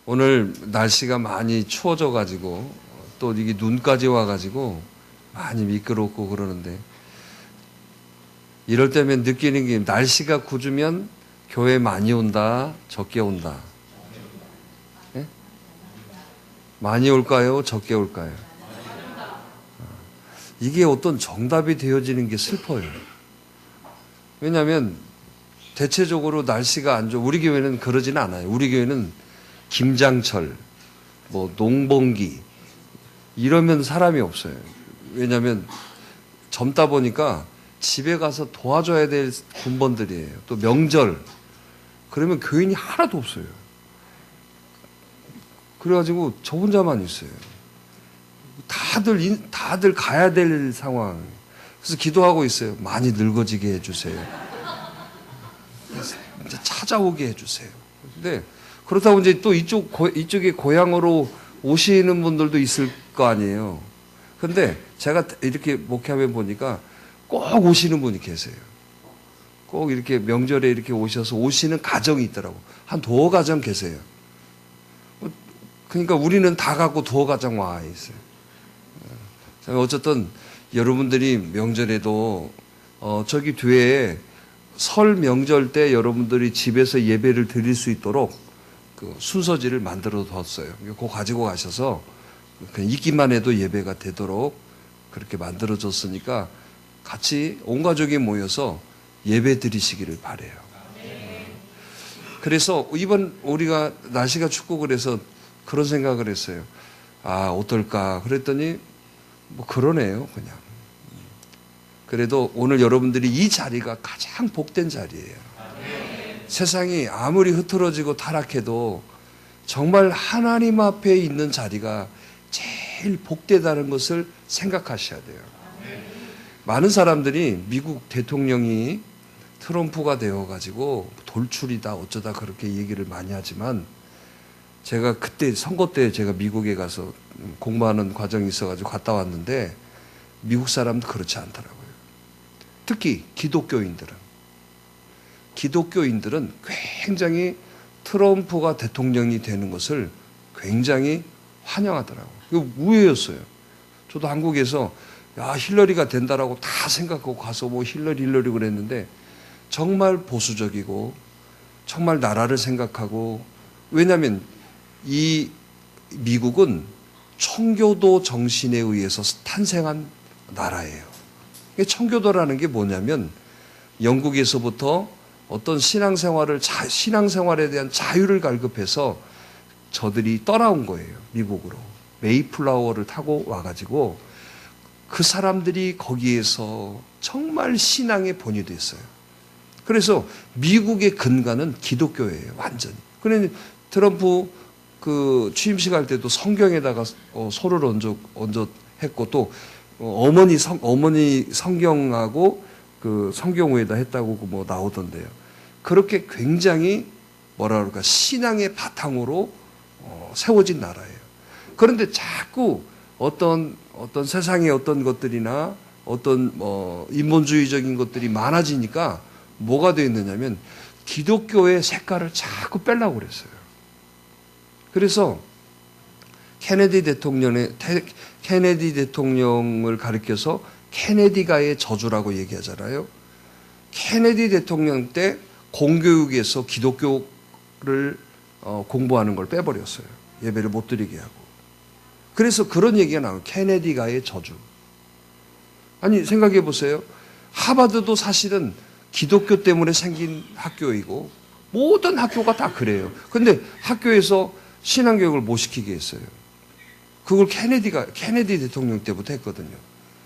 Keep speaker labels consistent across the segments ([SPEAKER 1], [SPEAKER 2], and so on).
[SPEAKER 1] 오늘 날씨가 많이 추워져가지고 또 이게 눈까지 와가지고 많이 미끄럽고 그러는데 이럴 때면 느끼는 게 날씨가 굳으면 교회 많이 온다, 적게 온다. 예? 많이 올까요? 적게 올까요? 이게 어떤 정답이 되어지는 게 슬퍼요. 왜냐하면 대체적으로 날씨가 안 좋아. 우리 교회는 그러지는 않아요. 우리 교회는 김장철, 농번기 이러면 사람이 없어요. 왜냐하면 젊다 보니까 집에 가서 도와줘야 될 군번들이에요. 또 명절 그러면 교인이 하나도 없어요. 그래가지고 저 혼자만 있어요. 다들 가야 될 상황. 그래서 기도하고 있어요. 많이 늙어지게 해주세요. 이제 찾아오게 해주세요. 근데 그렇다고 이제 또 이쪽에 고향으로 오시는 분들도 있을 거 아니에요. 근데 제가 이렇게 목회하면 보니까 꼭 오시는 분이 계세요. 꼭 이렇게 명절에 이렇게 오셔서 오시는 가정이 있더라고. 한 두어 가정 계세요. 그러니까 우리는 다 갖고 두어 가정 와 있어요. 어쨌든 여러분들이 명절에도 저기 뒤에 설 명절 때 여러분들이 집에서 예배를 드릴 수 있도록 그 순서지를 만들어 뒀어요. 그거 가지고 가셔서 그냥 있기만 해도 예배가 되도록 그렇게 만들어 줬으니까 같이 온 가족이 모여서 예배 드리시기를 바래요. 그래서 이번 우리가 날씨가 춥고 그래서 그런 생각을 했어요. 아, 어떨까? 그랬더니 그러네요, 그냥. 그래도 오늘 여러분들이 이 자리가 가장 복된 자리예요. 세상이 아무리 흐트러지고 타락해도 정말 하나님 앞에 있는 자리가 제일 복되다는 것을 생각하셔야 돼요. 많은 사람들이 미국 대통령이 트럼프가 되어가지고 돌출이다 어쩌다 그렇게 얘기를 많이 하지만 제가 그때 선거 때 제가 미국에 가서 공부하는 과정이 있어가지고 갔다 왔는데 미국 사람도 그렇지 않더라고요. 특히 기독교인들은 굉장히 트럼프가 대통령이 되는 것을 굉장히 환영하더라고요. 이거 우회였어요. 저도 한국에서 힐러리가 된다라고 다 생각하고 가서 힐러리 그랬는데 정말 보수적이고 정말 나라를 생각하고 왜냐하면 이 미국은 청교도 정신에 의해서 탄생한 나라예요. 청교도라는 게 뭐냐면 영국에서부터 어떤 신앙생활에 대한 자유를 갈급해서 저들이 떠나온 거예요. 미국으로. 메이플라워를 타고 와가지고 그 사람들이 거기에서 정말 신앙에 본유됐어요. 그래서 미국의 근간은 기독교예요. 완전히. 그런데 트럼프 그 취임식 할 때도 성경에다가 소를 얹어 했고 또 어머니 성경하고 그 성경후에다 했다고 나오던데요. 그렇게 굉장히 신앙의 바탕으로 세워진 나라예요. 그런데 자꾸 어떤 세상의 어떤 것들이나 어떤 인본주의적인 것들이 많아지니까 뭐가 되어 있느냐면 기독교의 색깔을 자꾸 빼려고 그랬어요. 그래서 케네디 대통령을 가리켜서 케네디가의 저주라고 얘기하잖아요. 케네디 대통령 때 공교육에서 기독교를 공부하는 걸 빼버렸어요. 예배를 못 드리게 하고. 그래서 그런 얘기가 나와요. 케네디가의 저주. 아니 생각해 보세요. 하버드도 사실은 기독교 때문에 생긴 학교이고 모든 학교가 다 그래요. 근데 학교에서 신앙교육을 못 시키게 했어요. 그걸 케네디 대통령 때부터 했거든요.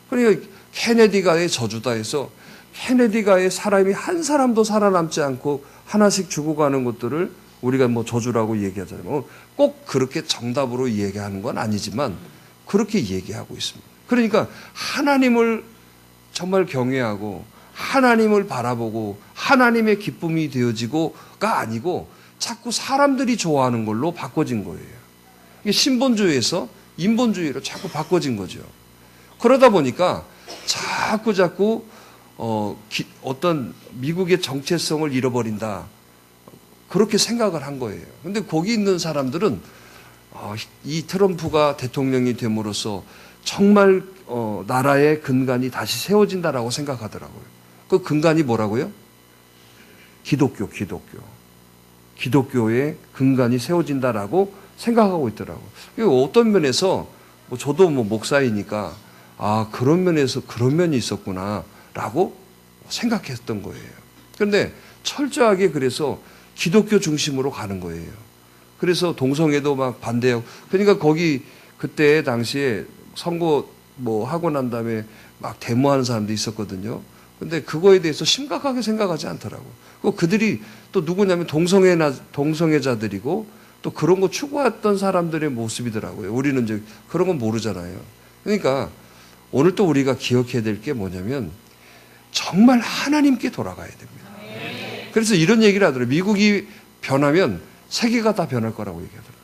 [SPEAKER 1] 그러니까 케네디가의 저주다 해서 케네디가의 사람이 한 사람도 살아남지 않고 하나씩 죽어가는 것들을 우리가 저주라고 얘기하잖아요. 꼭 그렇게 정답으로 얘기하는 건 아니지만 그렇게 얘기하고 있습니다. 그러니까 하나님을 정말 경외하고 하나님을 바라보고 하나님의 기쁨이 되어지고가 아니고 자꾸 사람들이 좋아하는 걸로 바꿔진 거예요. 이게 신본주의에서 인본주의로 자꾸 바꿔진 거죠. 그러다 보니까 자꾸 어떤 미국의 정체성을 잃어버린다. 그렇게 생각을 한 거예요. 근데 거기 있는 사람들은 이 트럼프가 대통령이 됨으로써 정말 나라의 근간이 다시 세워진다라고 생각하더라고요. 그 근간이 뭐라고요? 기독교의 근간이 세워진다라고 생각하고 있더라고요. 어떤 면에서 저도 목사이니까 그런 면에서 그런 면이 있었구나라고 생각했던 거예요. 그런데 철저하게 그래서 기독교 중심으로 가는 거예요. 그래서 동성애도 막 반대하고, 그러니까 거기 그때 당시에 선거 하고 난 다음에 막 데모하는 사람도 있었거든요. 근데 그거에 대해서 심각하게 생각하지 않더라고. 그들이 또 누구냐면 동성애자들이고 또 그런 거 추구했던 사람들의 모습이더라고요. 우리는 이제 그런 건 모르잖아요. 그러니까 오늘 또 우리가 기억해야 될 게 뭐냐면 정말 하나님께 돌아가야 됩니다. 그래서 이런 얘기를 하더라고요. 미국이 변하면 세계가 다 변할 거라고 얘기하더라고요.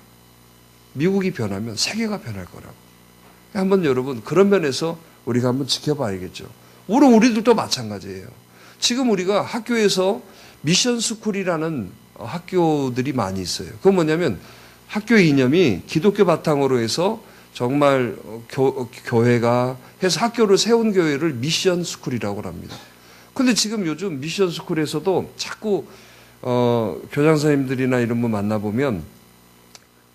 [SPEAKER 1] 미국이 변하면 세계가 변할 거라고. 한번 여러분 그런 면에서 우리가 한번 지켜봐야겠죠. 물론 우리들도 마찬가지예요. 지금 우리가 학교에서 미션 스쿨이라는 학교들이 많이 있어요. 그건 뭐냐면 학교의 이념이 기독교 바탕으로 해서 정말 교회가 해서 학교를 세운 교회를 미션 스쿨이라고 합니다. 근데 지금 요즘 미션 스쿨에서도 자꾸 교장 선생님들이나 이런 분 만나보면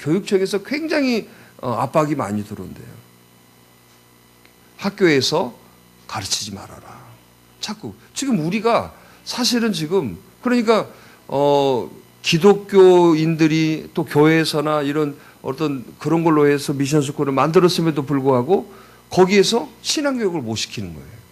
[SPEAKER 1] 교육청에서 굉장히 압박이 많이 들어온대요. 학교에서 가르치지 말아라. 자꾸 지금 우리가 사실은 지금 그러니까 기독교인들이 또 교회에서나 이런 어떤 그런 걸로 해서 미션 스쿨을 만들었음에도 불구하고 거기에서 신앙교육을 못 시키는 거예요.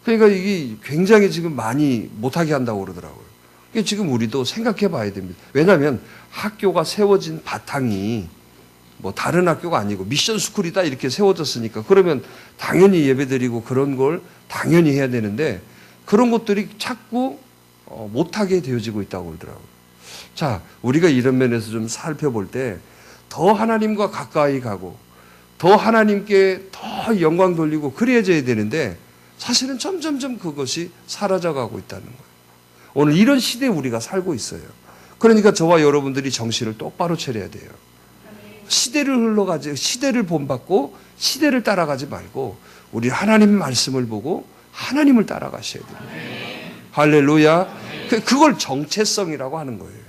[SPEAKER 1] 그러니까 이게 굉장히 지금 많이 못하게 한다고 그러더라고요. 그러니까 지금 우리도 생각해 봐야 됩니다. 왜냐하면 학교가 세워진 바탕이 다른 학교가 아니고 미션 스쿨이다 이렇게 세워졌으니까 그러면 당연히 예배드리고 그런 걸 당연히 해야 되는데 그런 것들이 자꾸 못하게 되어지고 있다고 그러더라고요. 자, 우리가 이런 면에서 좀 살펴볼 때 더 하나님과 가까이 가고 더 하나님께 더 영광 돌리고 그래야져야 되는데 사실은 점점점 그것이 사라져가고 있다는 거예요. 오늘 이런 시대에 우리가 살고 있어요. 그러니까 저와 여러분들이 정신을 똑바로 차려야 돼요. 시대를 본받고 시대를 따라가지 말고 우리 하나님 말씀을 보고 하나님을 따라가셔야 됩니다. 할렐루야. 그걸 정체성이라고 하는 거예요.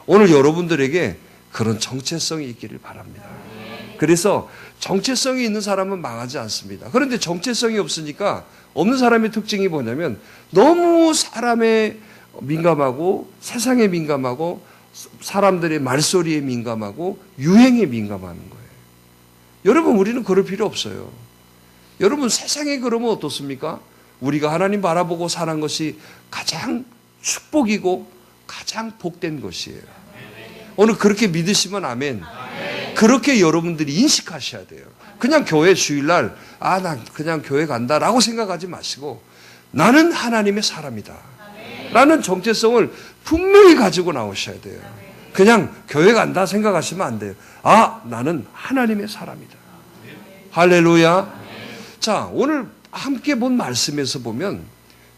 [SPEAKER 1] 오늘 여러분들에게 그런 정체성이 있기를 바랍니다. 그래서 정체성이 있는 사람은 망하지 않습니다. 그런데 정체성이 없으니까 없는 사람의 특징이 뭐냐면 너무 사람에 민감하고 세상에 민감하고 사람들의 말소리에 민감하고 유행에 민감한 거예요. 여러분 우리는 그럴 필요 없어요. 여러분 세상에 그러면 어떻습니까? 우리가 하나님 바라보고 사는 것이 가장 축복이고 가장 복된 것이에요. 오늘 그렇게 믿으시면 아멘. 그렇게 여러분들이 인식하셔야 돼요. 그냥 교회 주일날 나 그냥 교회 간다라고 생각하지 마시고 나는 하나님의 사람이다 라는 정체성을 분명히 가지고 나오셔야 돼요. 그냥 교회 간다 생각하시면 안 돼요. 나는 하나님의 사람이다. 할렐루야. 자, 오늘 함께 본 말씀에서 보면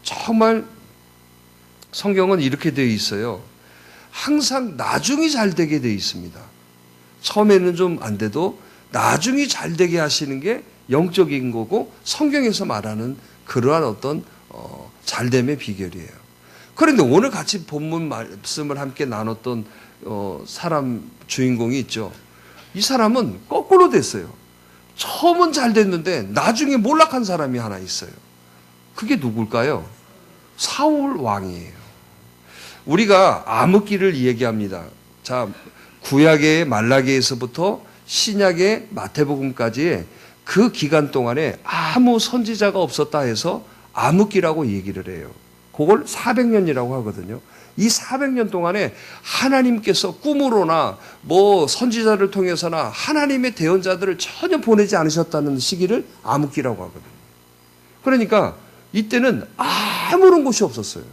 [SPEAKER 1] 정말 성경은 이렇게 되어 있어요. 항상 나중이 잘 되게 되어 있습니다. 처음에는 좀 안 돼도 나중이 잘 되게 하시는 게 영적인 거고 성경에서 말하는 그러한 어떤 잘됨의 비결이에요. 그런데 오늘 같이 본문 말씀을 함께 나눴던 사람 주인공이 있죠. 이 사람은 거꾸로 됐어요. 처음은 잘 됐는데 나중에 몰락한 사람이 하나 있어요. 그게 누굴까요? 사울 왕이에요. 우리가 암흑기를 얘기합니다. 자, 구약의 말라기에서부터 신약의 마태복음까지의 그 기간 동안에 아무 선지자가 없었다 해서 암흑기라고 얘기를 해요. 그걸 400년이라고 하거든요. 이 400년 동안에 하나님께서 꿈으로나 선지자를 통해서나 하나님의 대언자들을 전혀 보내지 않으셨다는 시기를 암흑기라고 하거든요. 그러니까 이때는 아무런 곳이 없었어요.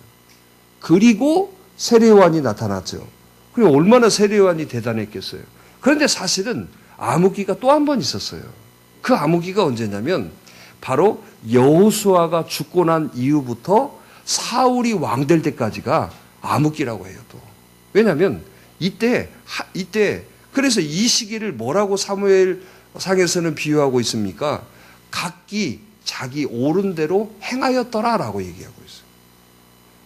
[SPEAKER 1] 그리고 세례요한이 나타났죠. 그리고 얼마나 세례요한이 대단했겠어요. 그런데 사실은 암흑기가 또 한 번 있었어요. 그 암흑기가 언제냐면 바로 여호수아가 죽고 난 이후부터 사울이 왕 될 때까지가 암흑기라고 해요, 또. 왜냐하면 이때 그래서 이 시기를 뭐라고 사무엘상에서는 비유하고 있습니까? 각기 자기 옳은 대로 행하였더라라고 얘기하고 있어요.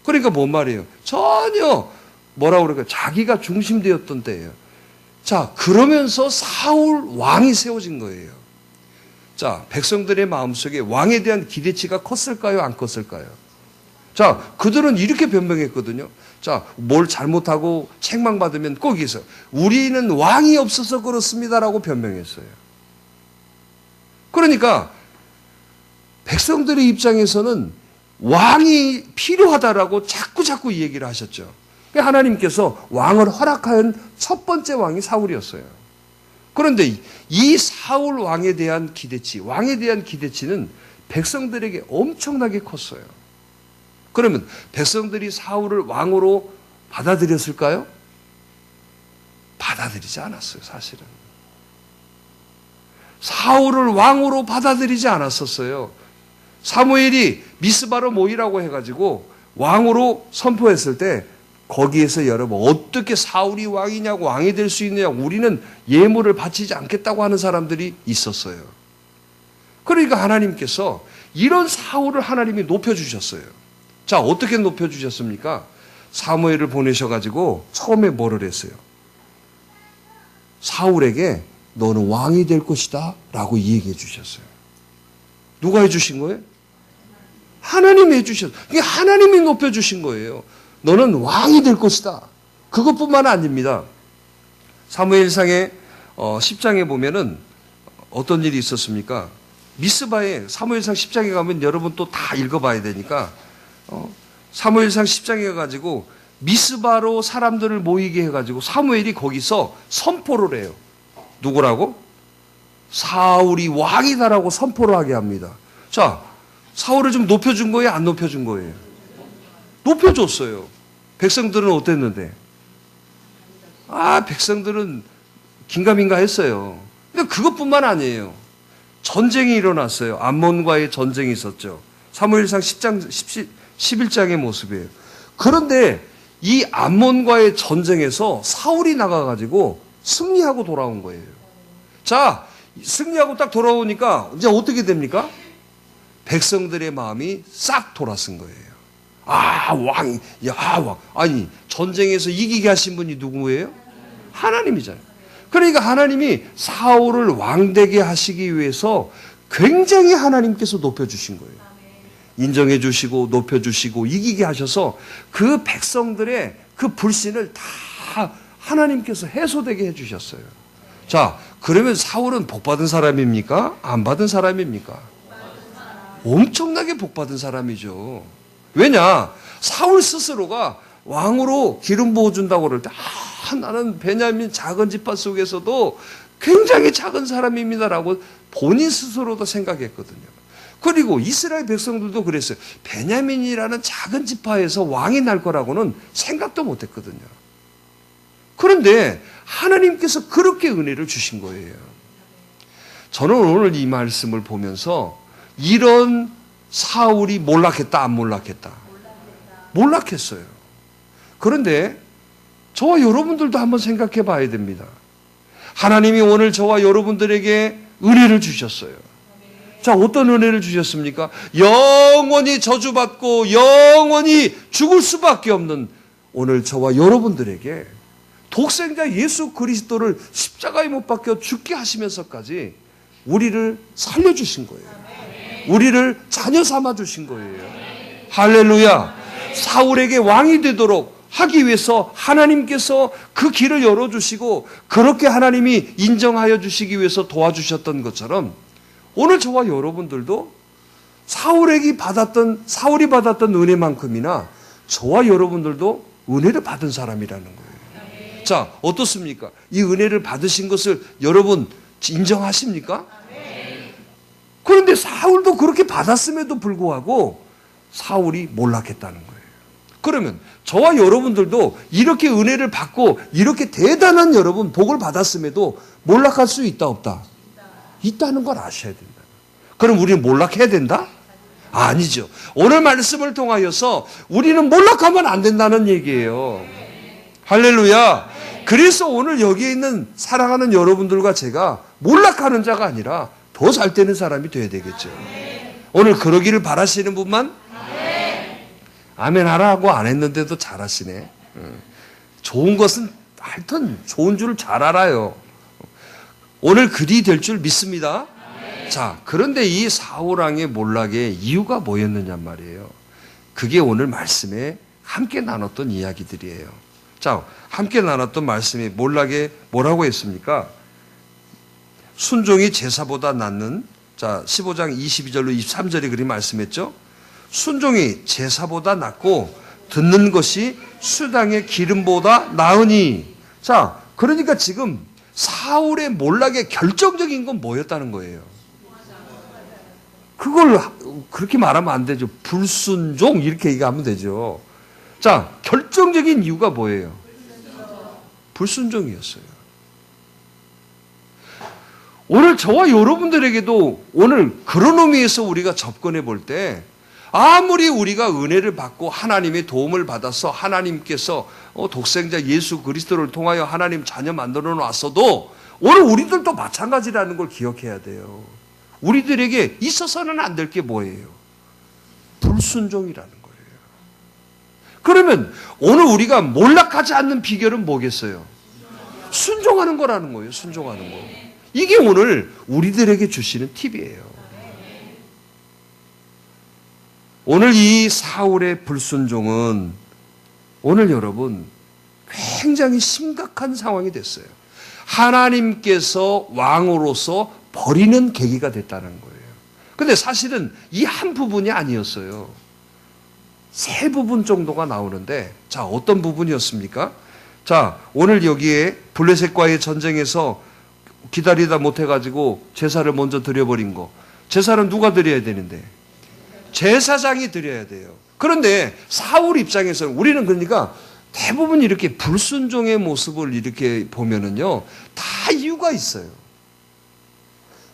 [SPEAKER 1] 그러니까 뭔 말이에요? 전혀 뭐라고 그럴까? 자기가 중심되었던 때예요. 자, 그러면서 사울 왕이 세워진 거예요. 자, 백성들의 마음속에 왕에 대한 기대치가 컸을까요? 안 컸을까요? 자, 그들은 이렇게 변명했거든요. 자, 뭘 잘못하고 책망받으면 꼭 있어요. 우리는 왕이 없어서 그렇습니다라고 변명했어요. 그러니까 백성들의 입장에서는 왕이 필요하다라고 자꾸 이 얘기를 하셨죠. 하나님께서 왕을 허락한 첫 번째 왕이 사울이었어요. 그런데 이 사울 왕에 대한 기대치는 백성들에게 엄청나게 컸어요. 그러면 백성들이 사울을 왕으로 받아들였을까요? 받아들이지 않았어요, 사실은. 사울을 왕으로 받아들이지 않았었어요. 사무엘이 미스바로 모이라고 해가지고 왕으로 선포했을 때 거기에서 여러분 어떻게 사울이 왕이냐고, 왕이 될 수 있느냐고, 우리는 예물을 바치지 않겠다고 하는 사람들이 있었어요. 그러니까 하나님께서 이런 사울을 하나님이 높여주셨어요. 자, 어떻게 높여주셨습니까? 사무엘을 보내셔가지고 처음에 뭐를 했어요? 사울에게 너는 왕이 될 것이다 라고 얘기해 주셨어요. 누가 해주신 거예요? 하나님이 해주셨어요. 이게 하나님이 높여주신 거예요. 너는 왕이 될 것이다. 그것뿐만 아닙니다. 사무엘상의 10장에 보면은 어떤 일이 있었습니까? 미스바에 사무엘상 10장에 가면 여러분 또 다 읽어봐야 되니까 사무엘상 10장에 가지고 미스바로 사람들을 모이게 해가지고 사무엘이 거기서 선포를 해요. 누구라고? 사울이 왕이다라고 선포를 하게 합니다. 자, 사울을 좀 높여준 거예요? 안 높여준 거예요? 높여줬어요. 백성들은 어땠는데? 백성들은 긴가민가 했어요. 근데 그것뿐만 아니에요. 전쟁이 일어났어요. 암몬과의 전쟁이 있었죠. 사무엘상 10장, 11장의 모습이에요. 그런데 이 암몬과의 전쟁에서 사울이 나가가지고 승리하고 돌아온 거예요. 자, 승리하고 딱 돌아오니까 이제 어떻게 됩니까? 백성들의 마음이 싹 돌아선 거예요. 왕. 아니, 전쟁에서 이기게 하신 분이 누구예요? 하나님이잖아요. 그러니까 하나님이 사울을 왕되게 하시기 위해서 굉장히 하나님께서 높여주신 거예요. 인정해 주시고 높여주시고 이기게 하셔서 그 백성들의 그 불신을 다 하나님께서 해소되게 해주셨어요. 자, 그러면 사울은 복받은 사람입니까? 안 받은 사람입니까? 엄청나게 복받은 사람이죠. 왜냐? 사울 스스로가 왕으로 기름 부어준다고 그럴 때 나는 베냐민 작은 지파 속에서도 굉장히 작은 사람입니다라고 본인 스스로도 생각했거든요. 그리고 이스라엘 백성들도 그랬어요. 베냐민이라는 작은 지파에서 왕이 날 거라고는 생각도 못했거든요. 그런데 하나님께서 그렇게 은혜를 주신 거예요. 저는 오늘 이 말씀을 보면서 이런 사울이 몰락했다, 안 몰락했다? 몰락했어요. 그런데 저와 여러분들도 한번 생각해 봐야 됩니다. 하나님이 오늘 저와 여러분들에게 은혜를 주셨어요. 자, 어떤 은혜를 주셨습니까? 영원히 저주받고 영원히 죽을 수밖에 없는 오늘 저와 여러분들에게 독생자 예수 그리스도를 십자가에 못 박혀 죽게 하시면서까지 우리를 살려주신 거예요. 우리를 자녀 삼아주신 거예요. 할렐루야. 사울에게 왕이 되도록 하기 위해서 하나님께서 그 길을 열어주시고 그렇게 하나님이 인정하여 주시기 위해서 도와주셨던 것처럼 오늘 저와 여러분들도 사울이 받았던 은혜만큼이나 저와 여러분들도 은혜를 받은 사람이라는 거예요. 자, 어떻습니까? 이 은혜를 받으신 것을 여러분 인정하십니까? 그런데 사울도 그렇게 받았음에도 불구하고 사울이 몰락했다는 거예요. 그러면 저와 여러분들도 이렇게 은혜를 받고 이렇게 대단한 여러분 복을 받았음에도 몰락할 수 있다 없다? 있다는 걸 아셔야 된다. 그럼 우리는 몰락해야 된다? 아니죠. 오늘 말씀을 통하여서 우리는 몰락하면 안 된다는 얘기예요. 할렐루야. 그래서 오늘 여기에 있는 사랑하는 여러분들과 제가 몰락하는 자가 아니라 더 잘 되는 사람이 돼야 되겠죠. 오늘 그러기를 바라시는 분만 아멘 하라 하고 안 했는데도 잘하시네. 좋은 것은 하여튼 좋은 줄 잘 알아요. 오늘 그리 될 줄 믿습니다. 자, 그런데 이 사울왕의 몰락의 이유가 뭐였느냐 말이에요. 그게 오늘 말씀에 함께 나눴던 이야기들이에요. 자, 함께 나눴던 말씀이 몰락에 뭐라고 했습니까? 순종이 제사보다 낫는, 자, 15장 22절로 23절에 그리 말씀했죠. 순종이 제사보다 낫고 듣는 것이 수당의 기름보다 나으니. 자, 그러니까 지금 사울의 몰락의 결정적인 건 뭐였다는 거예요? 그걸 그렇게 말하면 안 되죠. 불순종 이렇게 얘기하면 되죠. 자, 결정적인 이유가 뭐예요? 불순종이었어요. 오늘 저와 여러분들에게도 오늘 그런 의미에서 우리가 접근해 볼 때 아무리 우리가 은혜를 받고 하나님의 도움을 받아서 하나님께서 독생자 예수 그리스도를 통하여 하나님 자녀 만들어 놨어도 오늘 우리들도 마찬가지라는 걸 기억해야 돼요. 우리들에게 있어서는 안 될 게 뭐예요? 불순종이라는 거예요. 그러면 오늘 우리가 몰락하지 않는 비결은 뭐겠어요? 순종하는 거라는 거예요. 순종하는 거. 이게 오늘 우리들에게 주시는 팁이에요. 오늘 이 사울의 불순종은 오늘 여러분 굉장히 심각한 상황이 됐어요. 하나님께서 왕으로서 버리는 계기가 됐다는 거예요. 근데 사실은 이 한 부분이 아니었어요. 세 부분 정도가 나오는데, 자, 어떤 부분이었습니까? 자, 오늘 여기에 블레셋과의 전쟁에서 기다리다 못해가지고 제사를 먼저 드려버린 거. 제사는 누가 드려야 되는데? 제사장이 드려야 돼요. 그런데 사울 입장에서는 우리는 그러니까 대부분 이렇게 불순종의 모습을 이렇게 보면은요, 다 이유가 있어요.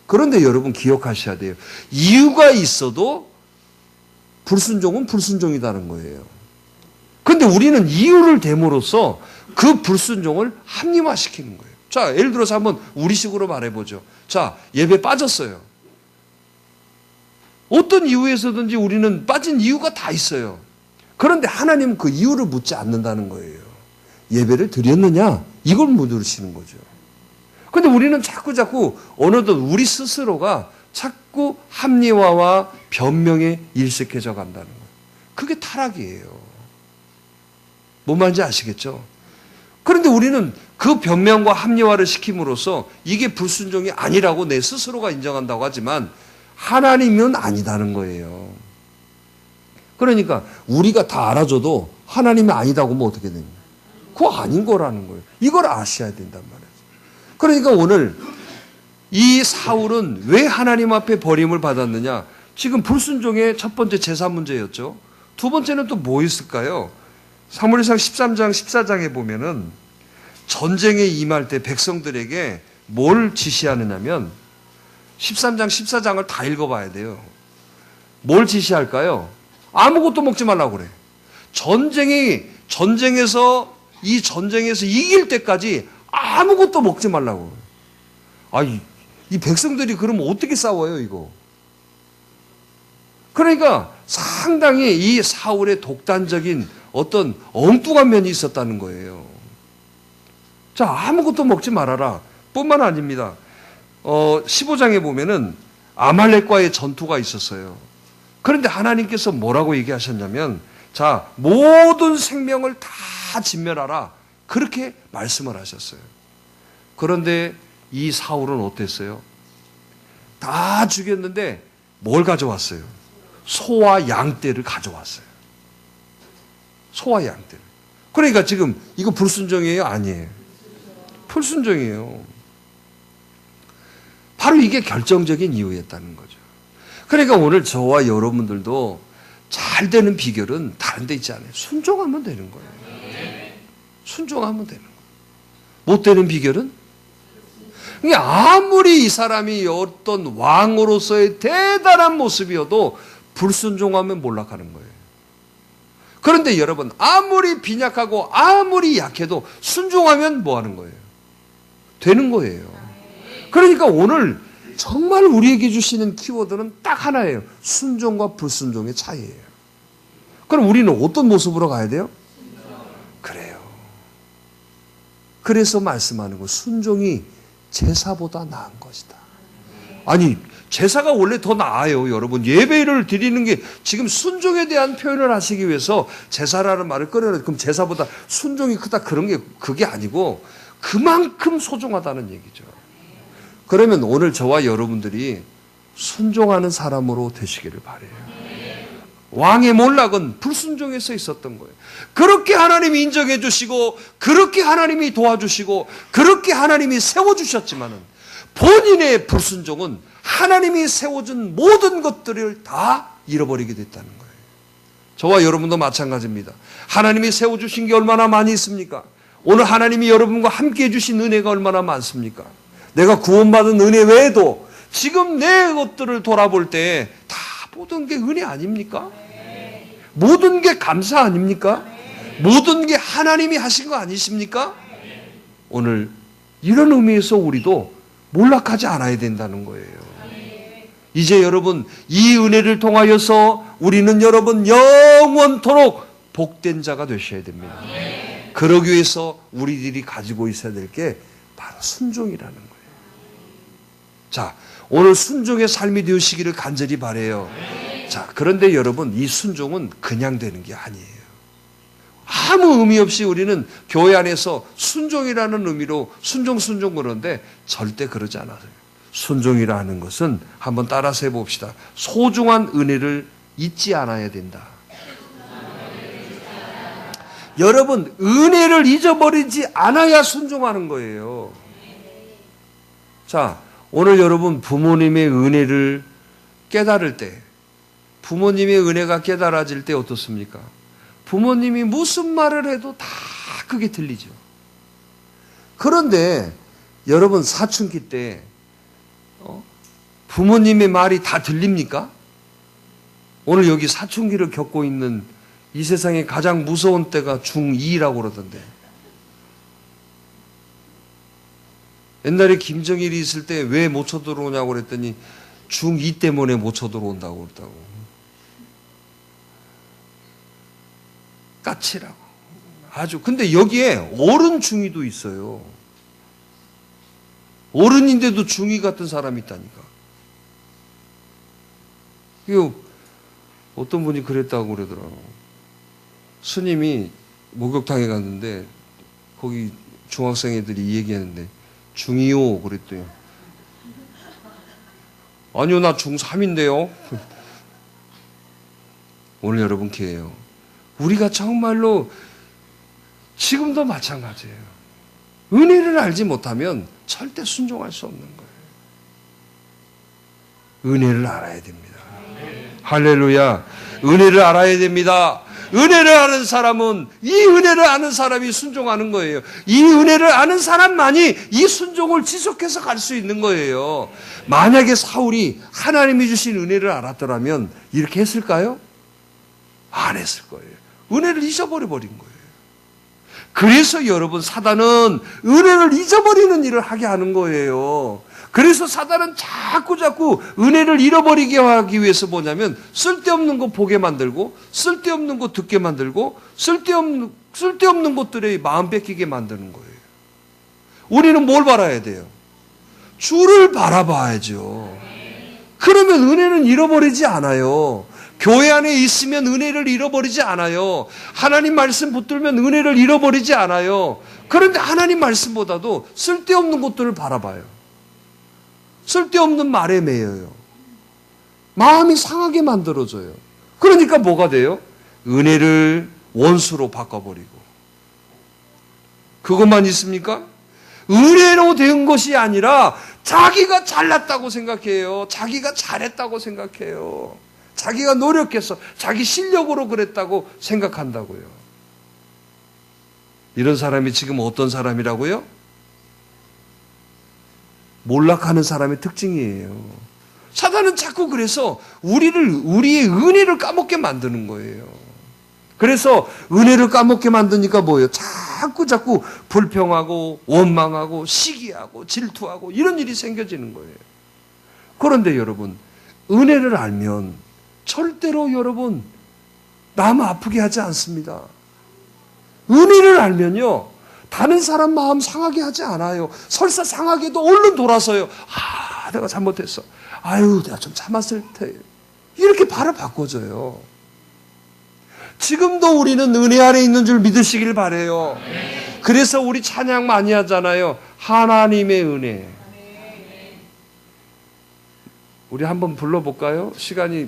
[SPEAKER 1] 그런데 여러분 기억하셔야 돼요. 이유가 있어도 불순종은 불순종이라는 거예요. 그런데 우리는 이유를 댐으로써 그 불순종을 합리화시키는 거예요. 자, 예를 들어서 한번 우리식으로 말해보죠. 자, 예배 빠졌어요. 어떤 이유에서든지 우리는 빠진 이유가 다 있어요. 그런데 하나님은 그 이유를 묻지 않는다는 거예요. 예배를 드렸느냐? 이걸 물으시는 거죠. 근데 우리는 자꾸 어느덧 우리 스스로가 자꾸 합리화와 변명에 일색해져 간다는 거예요. 그게 타락이에요. 뭔 말인지 아시겠죠? 그런데 우리는 그 변명과 합리화를 시킴으로써 이게 불순종이 아니라고 내 스스로가 인정한다고 하지만 하나님은 아니다는 거예요. 그러니까 우리가 다 알아줘도 하나님이 아니다고 하면 어떻게 됩니까? 그거 아닌 거라는 거예요. 이걸 아셔야 된단 말이에요. 그러니까 오늘 이 사울은 왜 하나님 앞에 버림을 받았느냐? 지금 불순종의 첫 번째 제사 문제였죠. 두 번째는 또 뭐 있을까요? 사무엘상 13장 14장에 보면은 전쟁에 임할 때 백성들에게 뭘 지시하느냐면 13장 14장을 다 읽어봐야 돼요. 뭘 지시할까요? 아무것도 먹지 말라고 그래. 전쟁에서 이길 때까지 아무것도 먹지 말라고. 이 백성들이 그러면 어떻게 싸워요, 이거? 그러니까 상당히 이 사울의 독단적인 어떤 엉뚱한 면이 있었다는 거예요. 자, 아무것도 먹지 말아라. 뿐만 아닙니다. 15장에 보면은 아말렉과의 전투가 있었어요. 그런데 하나님께서 뭐라고 얘기하셨냐면, 자, 모든 생명을 다 진멸하라. 그렇게 말씀을 하셨어요. 그런데 이 사울은 어땠어요? 다 죽였는데 뭘 가져왔어요? 소와 양떼를 가져왔어요. 소와 양떼를. 그러니까 지금 이거 불순종이에요? 아니에요. 불순종이에요. 바로 이게 결정적인 이유였다는 거죠. 그러니까 오늘 저와 여러분들도 잘 되는 비결은 다른 데 있지 않아요. 순종하면 되는 거예요. 순종하면 되는 거예요. 못 되는 비결은? 아무리 이 사람이 어떤 왕으로서의 대단한 모습이어도 불순종하면 몰락하는 거예요. 그런데 여러분, 아무리 빈약하고 아무리 약해도 순종하면 뭐 하는 거예요? 되는 거예요. 그러니까 오늘 정말 우리에게 주시는 키워드는 딱 하나예요. 순종과 불순종의 차이예요. 그럼 우리는 어떤 모습으로 가야 돼요? 그래요. 그래서 말씀하는 거, 순종이 제사보다 나은 것이다. 아니, 제사가 원래 더 나아요, 여러분. 예배를 드리는 게 지금 순종에 대한 표현을 하시기 위해서 제사라는 말을 꺼내는, 그럼 제사보다 순종이 크다 그런 게 그게 아니고 그만큼 소중하다는 얘기죠. 그러면 오늘 저와 여러분들이 순종하는 사람으로 되시기를 바라요. 왕의 몰락은 불순종에서 있었던 거예요. 그렇게 하나님이 인정해 주시고, 그렇게 하나님이 도와주시고, 그렇게 하나님이 세워주셨지만은 본인의 불순종은 하나님이 세워준 모든 것들을 다 잃어버리게 됐다는 거예요. 저와 여러분도 마찬가지입니다. 하나님이 세워주신 게 얼마나 많이 있습니까? 오늘 하나님이 여러분과 함께 해주신 은혜가 얼마나 많습니까? 내가 구원받은 은혜 외에도 지금 내 것들을 돌아볼 때 다 모든 게 은혜 아닙니까? 모든 게 감사 아닙니까? 모든 게 하나님이 하신 거 아니십니까? 오늘 이런 의미에서 우리도 몰락하지 않아야 된다는 거예요. 이제 여러분, 이 은혜를 통하여서 우리는 여러분 영원토록 복된 자가 되셔야 됩니다. 그러기 위해서 우리들이 가지고 있어야 될 게 바로 순종이라는 거예요. 자, 오늘 순종의 삶이 되시기를 간절히 바라요. 자, 그런데 여러분, 이 순종은 그냥 되는 게 아니에요. 아무 의미 없이 우리는 교회 안에서 순종이라는 의미로 순종 그러는데 절대 그러지 않아요. 순종이라는 것은 한번 따라서 해봅시다. 소중한 은혜를 잊지 않아야 된다. 여러분, 은혜를 잊어버리지 않아야 순종하는 거예요. 자, 오늘 여러분 부모님의 은혜를 깨달을 때, 부모님의 은혜가 깨달아질 때 어떻습니까? 부모님이 무슨 말을 해도 다 그게 들리죠. 그런데 여러분 사춘기 때 부모님의 말이 다 들립니까? 오늘 여기 사춘기를 겪고 있는 이 세상에 가장 무서운 때가 중2라고 그러던데. 옛날에 김정일이 있을 때 왜 못 쳐들어오냐고 그랬더니 중2 때문에 못 쳐들어온다고 그랬다고. 까칠하고. 아주. 근데 여기에 어른 중2도 있어요. 어른인데도 중2 같은 사람이 있다니까. 이거 어떤 분이 그랬다고 그러더라고. 스님이 목욕탕에 갔는데 거기 중학생 애들이 이 얘기하는데 중2요 그랬대요. 아니요, 나 중3인데요. 오늘 여러분 기회예요. 우리가 정말로 지금도 마찬가지예요. 은혜를 알지 못하면 절대 순종할 수 없는 거예요. 은혜를 알아야 됩니다. 할렐루야. 은혜를 알아야 됩니다. 은혜를 아는 사람은, 이 은혜를 아는 사람이 순종하는 거예요. 이 은혜를 아는 사람만이 이 순종을 지속해서 갈 수 있는 거예요. 만약에 사울이 하나님이 주신 은혜를 알았더라면 이렇게 했을까요? 안 했을 거예요. 은혜를 잊어버려 버린 거예요. 그래서 여러분, 사단은 은혜를 잊어버리는 일을 하게 하는 거예요. 그래서 사단은 자꾸 은혜를 잃어버리게 하기 위해서 뭐냐면 쓸데없는 거 보게 만들고, 쓸데없는 거 듣게 만들고, 쓸데없는 것들에 마음 뺏기게 만드는 거예요. 우리는 뭘 바라야 돼요? 주를 바라봐야죠. 그러면 은혜는 잃어버리지 않아요. 교회 안에 있으면 은혜를 잃어버리지 않아요. 하나님 말씀 붙들면 은혜를 잃어버리지 않아요. 그런데 하나님 말씀보다도 쓸데없는 것들을 바라봐요. 쓸데없는 말에 매여요. 마음이 상하게 만들어져요. 그러니까 뭐가 돼요? 은혜를 원수로 바꿔버리고. 그것만 있습니까? 은혜로 된 것이 아니라 자기가 잘났다고 생각해요. 자기가 잘했다고 생각해요. 자기가 노력해서 자기 실력으로 그랬다고 생각한다고요. 이런 사람이 지금 어떤 사람이라고요? 몰락하는 사람의 특징이에요. 사단은 자꾸 그래서 우리의 은혜를 까먹게 만드는 거예요. 그래서 은혜를 까먹게 만드니까 뭐예요? 자꾸 불평하고 원망하고 시기하고 질투하고 이런 일이 생겨지는 거예요. 그런데 여러분, 은혜를 알면 절대로 여러분 남 아프게 하지 않습니다. 은혜를 알면요, 다른 사람 마음 상하게 하지 않아요. 설사 상하게도 얼른 돌아서요. 내가 잘못했어. 내가 좀 참았을 테. 이렇게 바로 바꿔줘요. 지금도 우리는 은혜 아래 있는 줄 믿으시길 바라요. 그래서 우리 찬양 많이 하잖아요. 하나님의 은혜. 우리 한번 불러볼까요? 시간이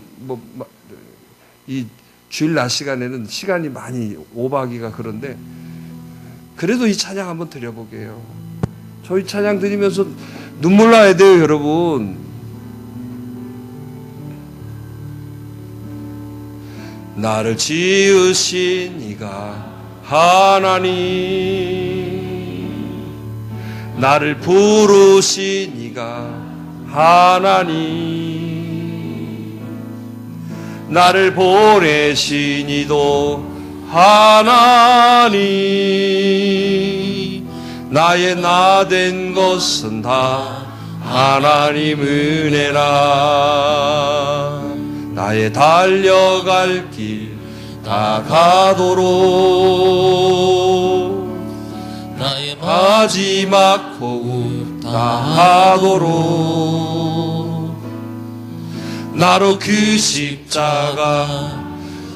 [SPEAKER 1] 이 주일 낮 시간에는 시간이 많이 오버하기가 그런데 그래도 이 찬양 한번 드려보게요. 저희 찬양 드리면서 눈물 나야 돼요, 여러분. 나를 지으신 이가 하나님, 나를 부르신 이가 하나님, 나를 보내신 이도 하나님, 나의 나 된 것은 다 하나님 은혜라. 나의 달려갈 길 다 가도록, 나의 마지막 호흡 다 하도록, 나로 그 십자가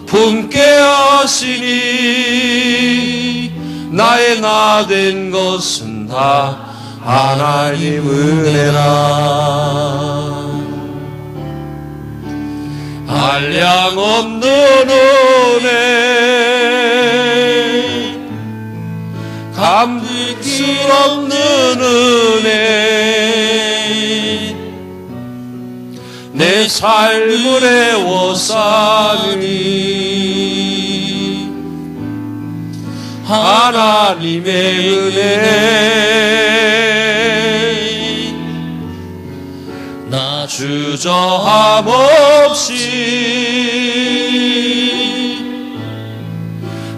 [SPEAKER 1] 품게 하시니, 나의 나 된 것은 다 하나님 은혜라. 한량없는 은혜, 감출 수 없는 은혜, 내 삶을 애워싸니 하나님의 은혜, 나 주저함 없이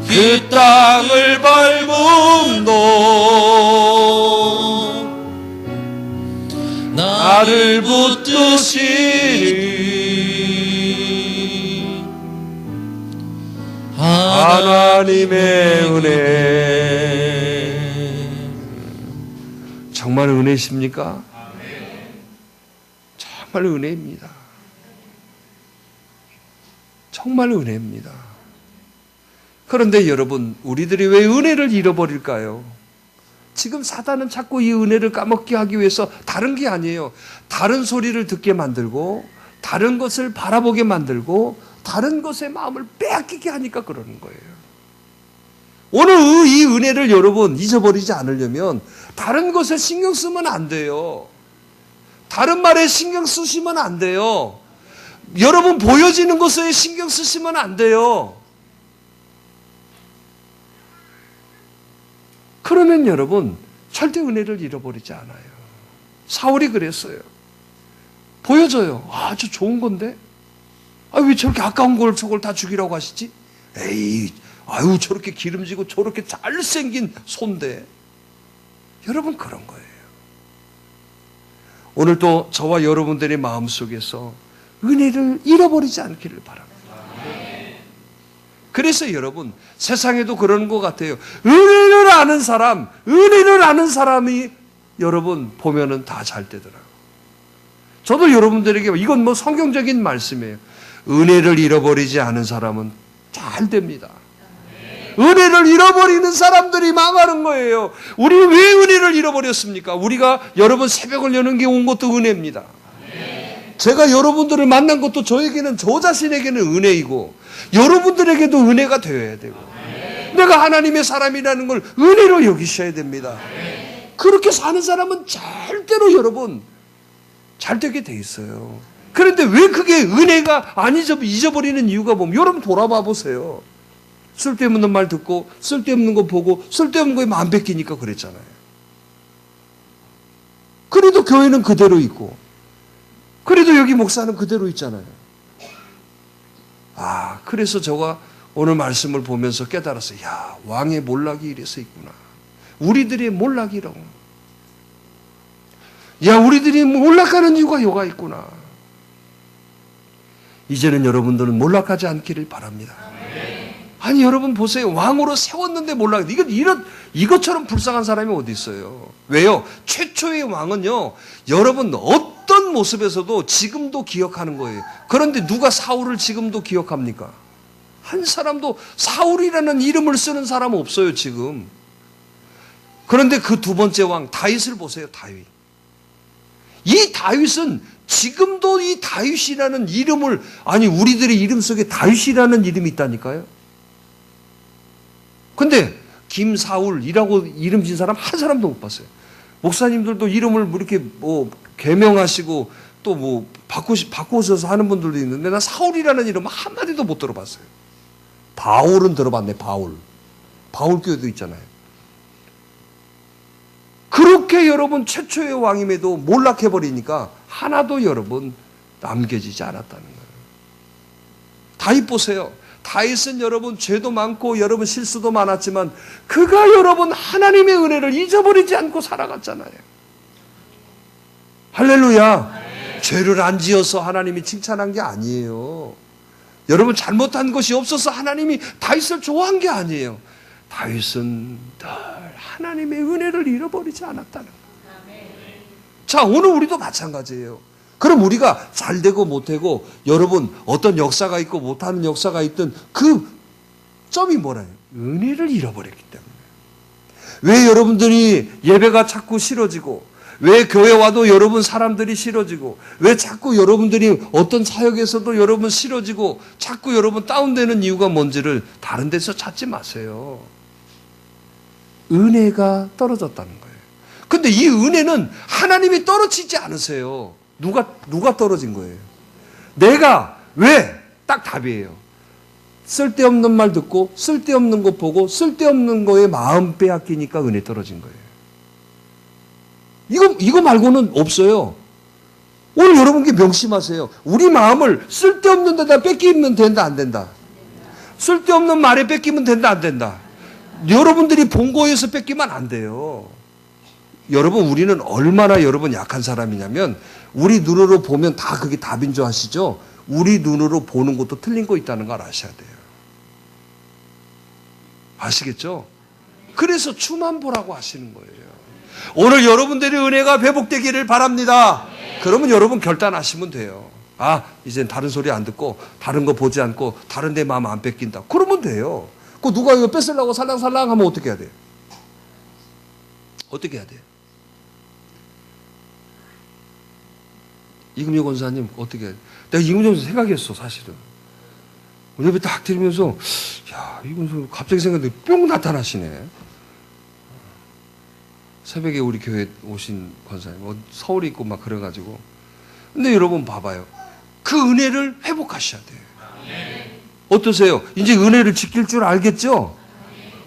[SPEAKER 1] 그 땅을 밟음도 나를 붙드시니 하나님의 은혜. 정말 은혜십니까? 정말 은혜입니다. 정말 은혜입니다. 그런데 여러분, 우리들이 왜 은혜를 잃어버릴까요? 지금 사단은 자꾸 이 은혜를 까먹게 하기 위해서 다른 게 아니에요. 다른 소리를 듣게 만들고, 다른 것을 바라보게 만들고, 다른 것에 마음을 빼앗기게 하니까 그러는 거예요. 오늘 이 은혜를 여러분 잊어버리지 않으려면 다른 것에 신경 쓰면 안 돼요. 다른 말에 신경 쓰시면 안 돼요. 여러분 보여지는 것에 신경 쓰시면 안 돼요. 그러면 여러분 절대 은혜를 잃어버리지 않아요. 사울이 그랬어요. 보여져요. 아주 좋은 건데 왜 저렇게 아까운 걸 저걸 다 죽이라고 하시지? 저렇게 기름지고 저렇게 잘생긴 손대. 여러분 그런 거예요. 오늘도 저와 여러분들의 마음속에서 은혜를 잃어버리지 않기를 바랍니다. 그래서 여러분 세상에도 그런 것 같아요. 은혜를 아는 사람이 여러분 보면은 다 잘 되더라고요. 저도 여러분들에게 이건 뭐 성경적인 말씀이에요. 은혜를 잃어버리지 않은 사람은 잘 됩니다. 은혜를 잃어버리는 사람들이 망하는 거예요. 우리는 왜 은혜를 잃어버렸습니까? 우리가 여러분 새벽을 여는 게 온 것도 은혜입니다. 제가 여러분들을 만난 것도 저에게는 저 자신에게는 은혜이고 여러분들에게도 은혜가 되어야 되고 내가 하나님의 사람이라는 걸 은혜로 여기셔야 됩니다. 그렇게 사는 사람은 절대로 여러분 잘 되게 돼 있어요. 그런데 왜 그게 은혜가 안 잊어버리는 이유가 보면 여러분 돌아봐 보세요. 쓸데없는 말 듣고 쓸데없는 거 보고 쓸데없는 거에 마음 뺏기니까 그랬잖아요. 그래도 교회는 그대로 있고 그래도 여기 목사는 그대로 있잖아요. 그래서 제가 오늘 말씀을 보면서 깨달았어요. 야, 왕의 몰락이 이래서 있구나. 우리들의 몰락이라고. 야, 우리들이 몰락하는 이유가 요가 있구나. 이제는 여러분들은 몰락하지 않기를 바랍니다. 아니, 여러분 보세요. 왕으로 세웠는데 몰락. 이것처럼 불쌍한 사람이 어디 있어요? 왜요? 최초의 왕은요, 여러분 어떤 모습에서도 지금도 기억하는 거예요. 그런데 누가 사울을 지금도 기억합니까? 한 사람도 사울이라는 이름을 쓰는 사람은 없어요, 지금. 그런데 그 두 번째 왕 다윗을 보세요. 다윗. 이 다윗은 지금도 이 다윗이라는 이름을, 아니 우리들의 이름 속에 다윗이라는 이름이 있다니까요. 근데 김사울이라고 이름 진 사람 한 사람도 못 봤어요. 목사님들도 이름을 이렇게 개명하시고 또 바꾸셔서 하는 분들도 있는데 나 사울이라는 이름 한마디도 못 들어봤어요. 바울은 들어봤네. 바울교회도 있잖아요. 그렇게 여러분 최초의 왕임에도 몰락해버리니까 하나도 여러분 남겨지지 않았다는 거예요. 다윗 보세요. 다윗은 여러분 죄도 많고 여러분 실수도 많았지만 그가 여러분 하나님의 은혜를 잊어버리지 않고 살아갔잖아요. 할렐루야. 죄를 안 지어서 하나님이 칭찬한 게 아니에요. 여러분 잘못한 것이 없어서 하나님이 다윗을 좋아한 게 아니에요. 다윗은 늘 하나님의 은혜를 잃어버리지 않았다는 거예요. 자, 오늘 우리도 마찬가지예요. 그럼 우리가 잘되고 못되고 여러분 어떤 역사가 있고 못하는 역사가 있든 그 점이 뭐라요? 은혜를 잃어버렸기 때문에. 왜 여러분들이 예배가 자꾸 싫어지고, 왜 교회 와도 여러분 사람들이 싫어지고, 왜 자꾸 여러분들이 어떤 사역에서도 여러분 싫어지고 자꾸 여러분 다운되는 이유가 뭔지를 다른 데서 찾지 마세요. 은혜가 떨어졌다는 거예요. 근데 이 은혜는 하나님이 떨어지지 않으세요. 누가 떨어진 거예요? 내가 왜? 딱 답이에요. 쓸데없는 말 듣고 쓸데없는 거 보고 쓸데없는 거에 마음 빼앗기니까 은혜 떨어진 거예요. 이거 말고는 없어요. 오늘 여러분께 명심하세요. 우리 마음을 쓸데없는 데다 뺏기면 된다, 안 된다? 쓸데없는 말에 뺏기면 된다, 안 된다? 여러분들이 본 거에서 뺏기면 안 돼요. 여러분, 우리는 얼마나 여러분 약한 사람이냐면 우리 눈으로 보면 다 그게 답인 줄 아시죠? 우리 눈으로 보는 것도 틀린 거 있다는 걸 아셔야 돼요. 아시겠죠? 그래서 주만 보라고 하시는 거예요. 오늘 여러분들의 은혜가 회복되기를 바랍니다. 그러면 여러분 결단하시면 돼요. 이젠 다른 소리 안 듣고 다른 거 보지 않고 다른 데 마음 안 뺏긴다. 그러면 돼요. 그 누가 이거 뺏으려고 살랑살랑 하면 어떻게 해야 돼요? 어떻게 해야 돼요? 이금희 권사님 어떻게 해야 돼요? 내가 이금희 권사 생각했어, 사실은. 예배 딱 들으면서 야, 이금희 갑자기 생각했는데 뿅 나타나시네. 새벽에 우리 교회 오신 권사님, 서울에 있고 막 그래가지고. 근데 여러분 봐봐요. 그 은혜를 회복하셔야 돼요. 어떠세요? 이제 은혜를 지킬 줄 알겠죠?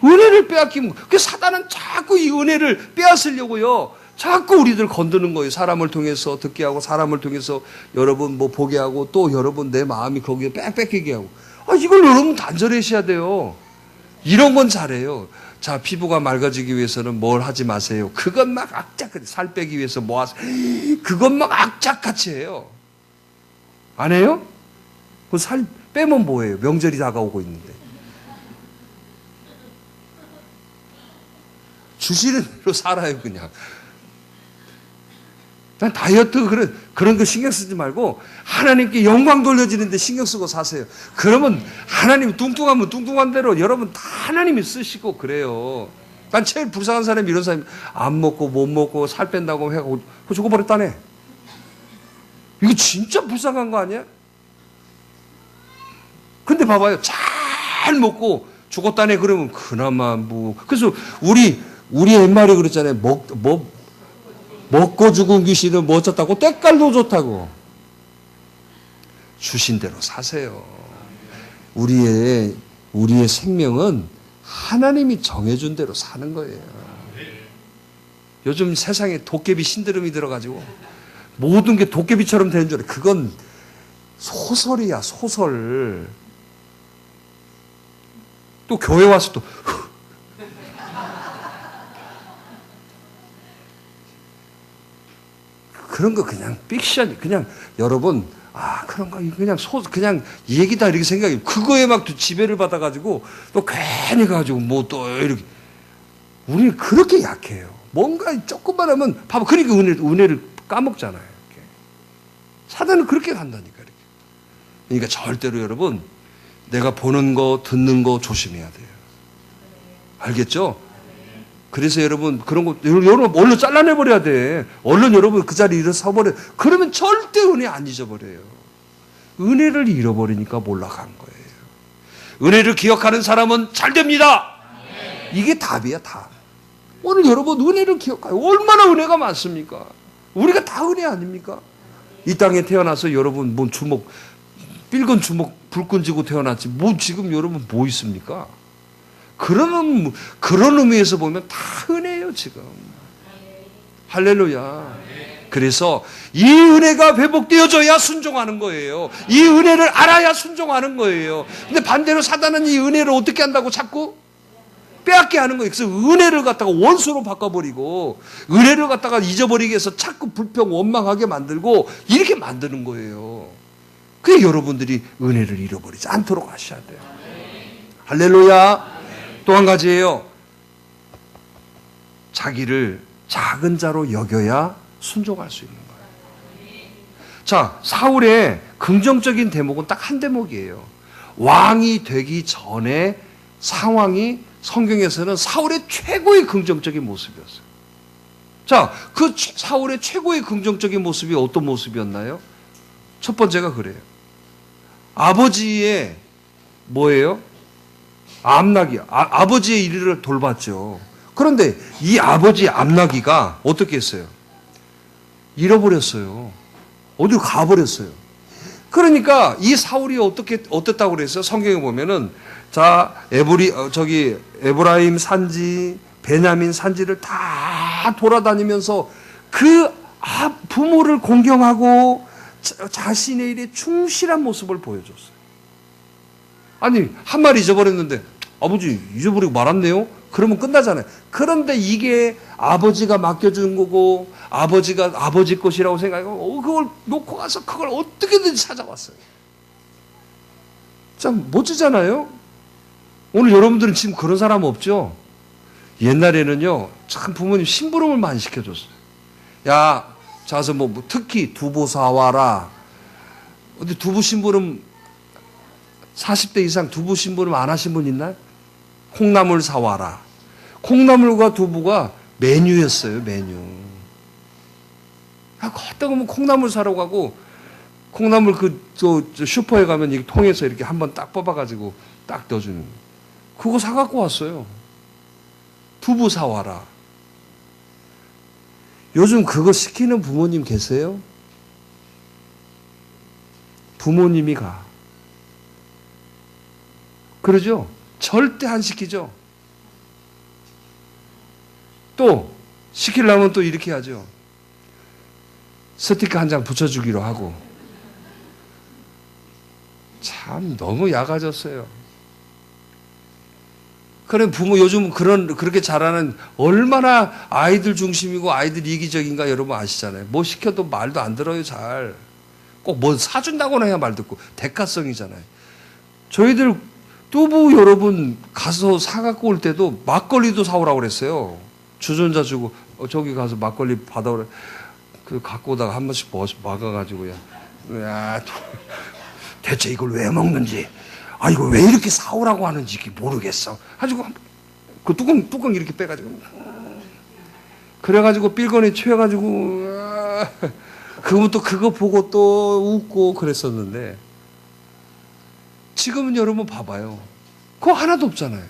[SPEAKER 1] 은혜를 빼앗기면, 그 사단은 자꾸 이 은혜를 빼앗으려고요. 자꾸 우리들 건드는 거예요. 사람을 통해서 듣게 하고, 사람을 통해서 여러분 뭐 보게 하고, 또 여러분 내 마음이 거기에 뺏기게 하고. 이걸 여러분 단절하셔야 돼요. 이런 건 잘해요. 자, 피부가 맑아지기 위해서는 뭘 하지 마세요. 그건 막 악착같이, 살 빼기 위해서 뭐 하세요. 그건 막 악착같이 해요. 안 해요? 그 살 빼면 뭐예요? 명절이 다가오고 있는데. 주시는 대로 살아요, 그냥. 난 다이어트 그런 거 신경 쓰지 말고 하나님께 영광 돌려지는데 신경 쓰고 사세요. 그러면 하나님이 뚱뚱하면 뚱뚱한 대로 여러분 다 하나님이 쓰시고 그래요. 난 제일 불쌍한 사람이 이런 사람이 안 먹고 못 먹고 살 뺀다고 해가지고 죽어버렸다네. 이거 진짜 불쌍한 거 아니야? 근데 봐봐요. 잘 먹고 죽었다네 그러면 그나마 뭐. 그래서 우리 옛말에 그랬잖아요. 먹고 죽은 귀신은 뭐 어쩌다고? 때깔도 좋다고. 주신 대로 사세요. 우리의 생명은 하나님이 정해준 대로 사는 거예요. 요즘 세상에 도깨비 신드롬이 들어가지고 모든 게 도깨비처럼 되는 줄 알아요. 그건 소설이야, 소설. 또 교회 와서 또 그런 거 그냥 픽션, 그냥 여러분, 그런 거 그냥 그냥 얘기다 이렇게 생각해요. 그거에 막 또 지배를 받아가지고 또 괜히 가지고 뭐 또 이렇게. 우리는 그렇게 약해요. 뭔가 조금만 하면 봐봐. 그러니까 은혜를 까먹잖아요. 이렇게. 사단은 그렇게 간다니까. 이렇게. 그러니까 절대로 여러분, 내가 보는 거, 듣는 거 조심해야 돼요. 알겠죠? 그래서 여러분, 그런 거, 여러분, 얼른 잘라내버려야 돼. 얼른 여러분 그 자리에 일어서버려. 그러면 절대 은혜 안 잊어버려요. 은혜를 잃어버리니까 몰락한 거예요. 은혜를 기억하는 사람은 잘 됩니다. 이게 답이야, 답. 오늘 여러분, 은혜를 기억해요. 얼마나 은혜가 많습니까? 우리가 다 은혜 아닙니까? 이 땅에 태어나서 여러분, 뭔 주먹, 삘건 주먹, 불끈 쥐고 태어났지. 뭐 지금 여러분 뭐 있습니까? 그런 의미에서 보면 다 은혜예요, 지금. 할렐루야. 그래서 이 은혜가 회복되어져야 순종하는 거예요. 이 은혜를 알아야 순종하는 거예요. 근데 반대로 사단은 이 은혜를 어떻게 한다고 자꾸 빼앗게 하는 거예요. 그래서 은혜를 갖다가 원수로 바꿔버리고 은혜를 갖다가 잊어버리기 위해서 자꾸 불평, 원망하게 만들고 이렇게 만드는 거예요. 그게 여러분들이 은혜를 잃어버리지 않도록 하셔야 돼요. 할렐루야. 또 한 가지예요. 자기를 작은 자로 여겨야 순종할 수 있는 거예요. 자, 사울의 긍정적인 대목은 딱 한 대목이에요. 왕이 되기 전에 상황이 성경에서는 사울의 최고의 긍정적인 모습이었어요. 자, 그 사울의 최고의 긍정적인 모습이 어떤 모습이었나요? 첫 번째가 그래요. 아버지의 뭐예요? 암나기, 아버지의 일을 돌봤죠. 그런데 이 아버지의 암나기가 어떻게 했어요? 잃어버렸어요. 어디로 가버렸어요. 그러니까 이 사울이 어땠다고 그랬어요? 성경에 보면은 자, 에브라임 산지, 베냐민 산지를 다 돌아다니면서 그 부모를 공경하고 자신의 일에 충실한 모습을 보여줬어요. 아니, 한 말 잊어버렸는데 아버지 잊어버리고 말았네요? 그러면 끝나잖아요. 그런데 이게 아버지가 맡겨준 거고 아버지가 아버지 것이라고 생각하고 그걸 놓고 가서 그걸 어떻게든지 찾아왔어요. 참 멋지잖아요. 오늘 여러분들은 지금 그런 사람 없죠? 옛날에는요, 참 부모님 심부름을 많이 시켜줬어요. 야, 자서 특히 두부 사와라. 근데 두부 심부름 40대 이상 두부 심부름 안 하신 분 있나요? 콩나물 사와라. 콩나물과 두부가 메뉴였어요, 메뉴. 걷다 보면 콩나물 사러 가고, 콩나물 슈퍼에 가면 이 통에서 이렇게 한번 딱 뽑아가지고 딱 넣어주는 거예요. 그거 사갖고 왔어요. 두부 사와라. 요즘 그거 시키는 부모님 계세요? 부모님이 가. 그러죠? 절대 안 시키죠? 또 시키려면 또 이렇게 하죠. 스티커 한 장 붙여주기로 하고. 참 너무 야가졌어요. 그런 부모 요즘 그렇게 잘하는 얼마나 아이들 중심이고 아이들 이기적인가 여러분 아시잖아요. 뭐 시켜도 말도 안 들어요, 잘. 꼭 뭐 사준다고나 해야 말 듣고. 대가성이잖아요. 저희들 두부 여러분 가서 사갖고 올 때도 막걸리도 사오라고 그랬어요. 주전자 주고 저기 가서 막걸리 받아오라. 그 갖고 오다가 한 번씩 막아가지고 야 대체 이걸 왜 먹는지 이거 왜 이렇게 사오라고 하는지 모르겠어. 가지고 그 뚜껑 이렇게 빼가지고 그래가지고 삘건에 취해가지고 그러면 또 그거 보고 또 웃고 그랬었는데 지금은 여러분 봐봐요. 그거 하나도 없잖아요.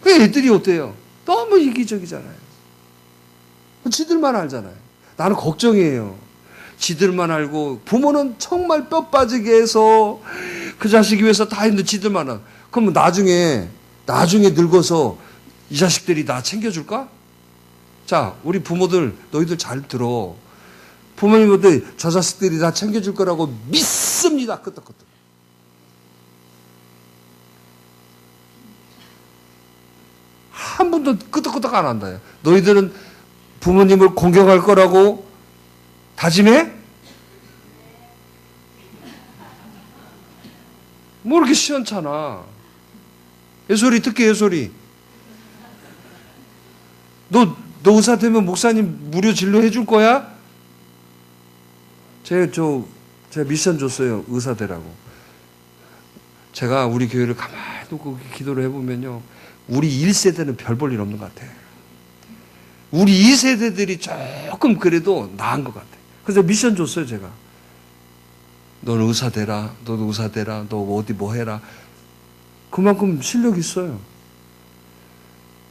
[SPEAKER 1] 그 애들이 어때요? 너무 이기적이잖아요. 지들만 알잖아요. 나는 걱정이에요. 지들만 알고 부모는 정말 뼈 빠지게 해서 그 자식이 위해서 다 했는데 지들만 알고. 그러면 나중에 늙어서 이 자식들이 나 챙겨줄까? 자, 우리 부모들 너희들 잘 들어. 부모님들 저 자식들이 다 챙겨줄 거라고 믿습니다. 끄떡끄떡. 한 번도 끄떡끄떡 안 한다. 너희들은 부모님을 공경할 거라고 다짐해? 뭐 이렇게 시원찮아. 예솔이 듣게, 예솔이. 너 의사 되면 목사님 무료 진료해 줄 거야? 제가 미션 줬어요. 의사 되라고. 제가 우리 교회를 가만히 놓고 기도를 해보면요. 우리 1세대는 별 볼 일 없는 것 같아. 우리 2세대들이 조금 그래도 나은 것 같아. 그래서 미션 줬어요, 제가. 너는 의사 되라. 너도 의사 되라. 너 어디 뭐 해라. 그만큼 실력 있어요.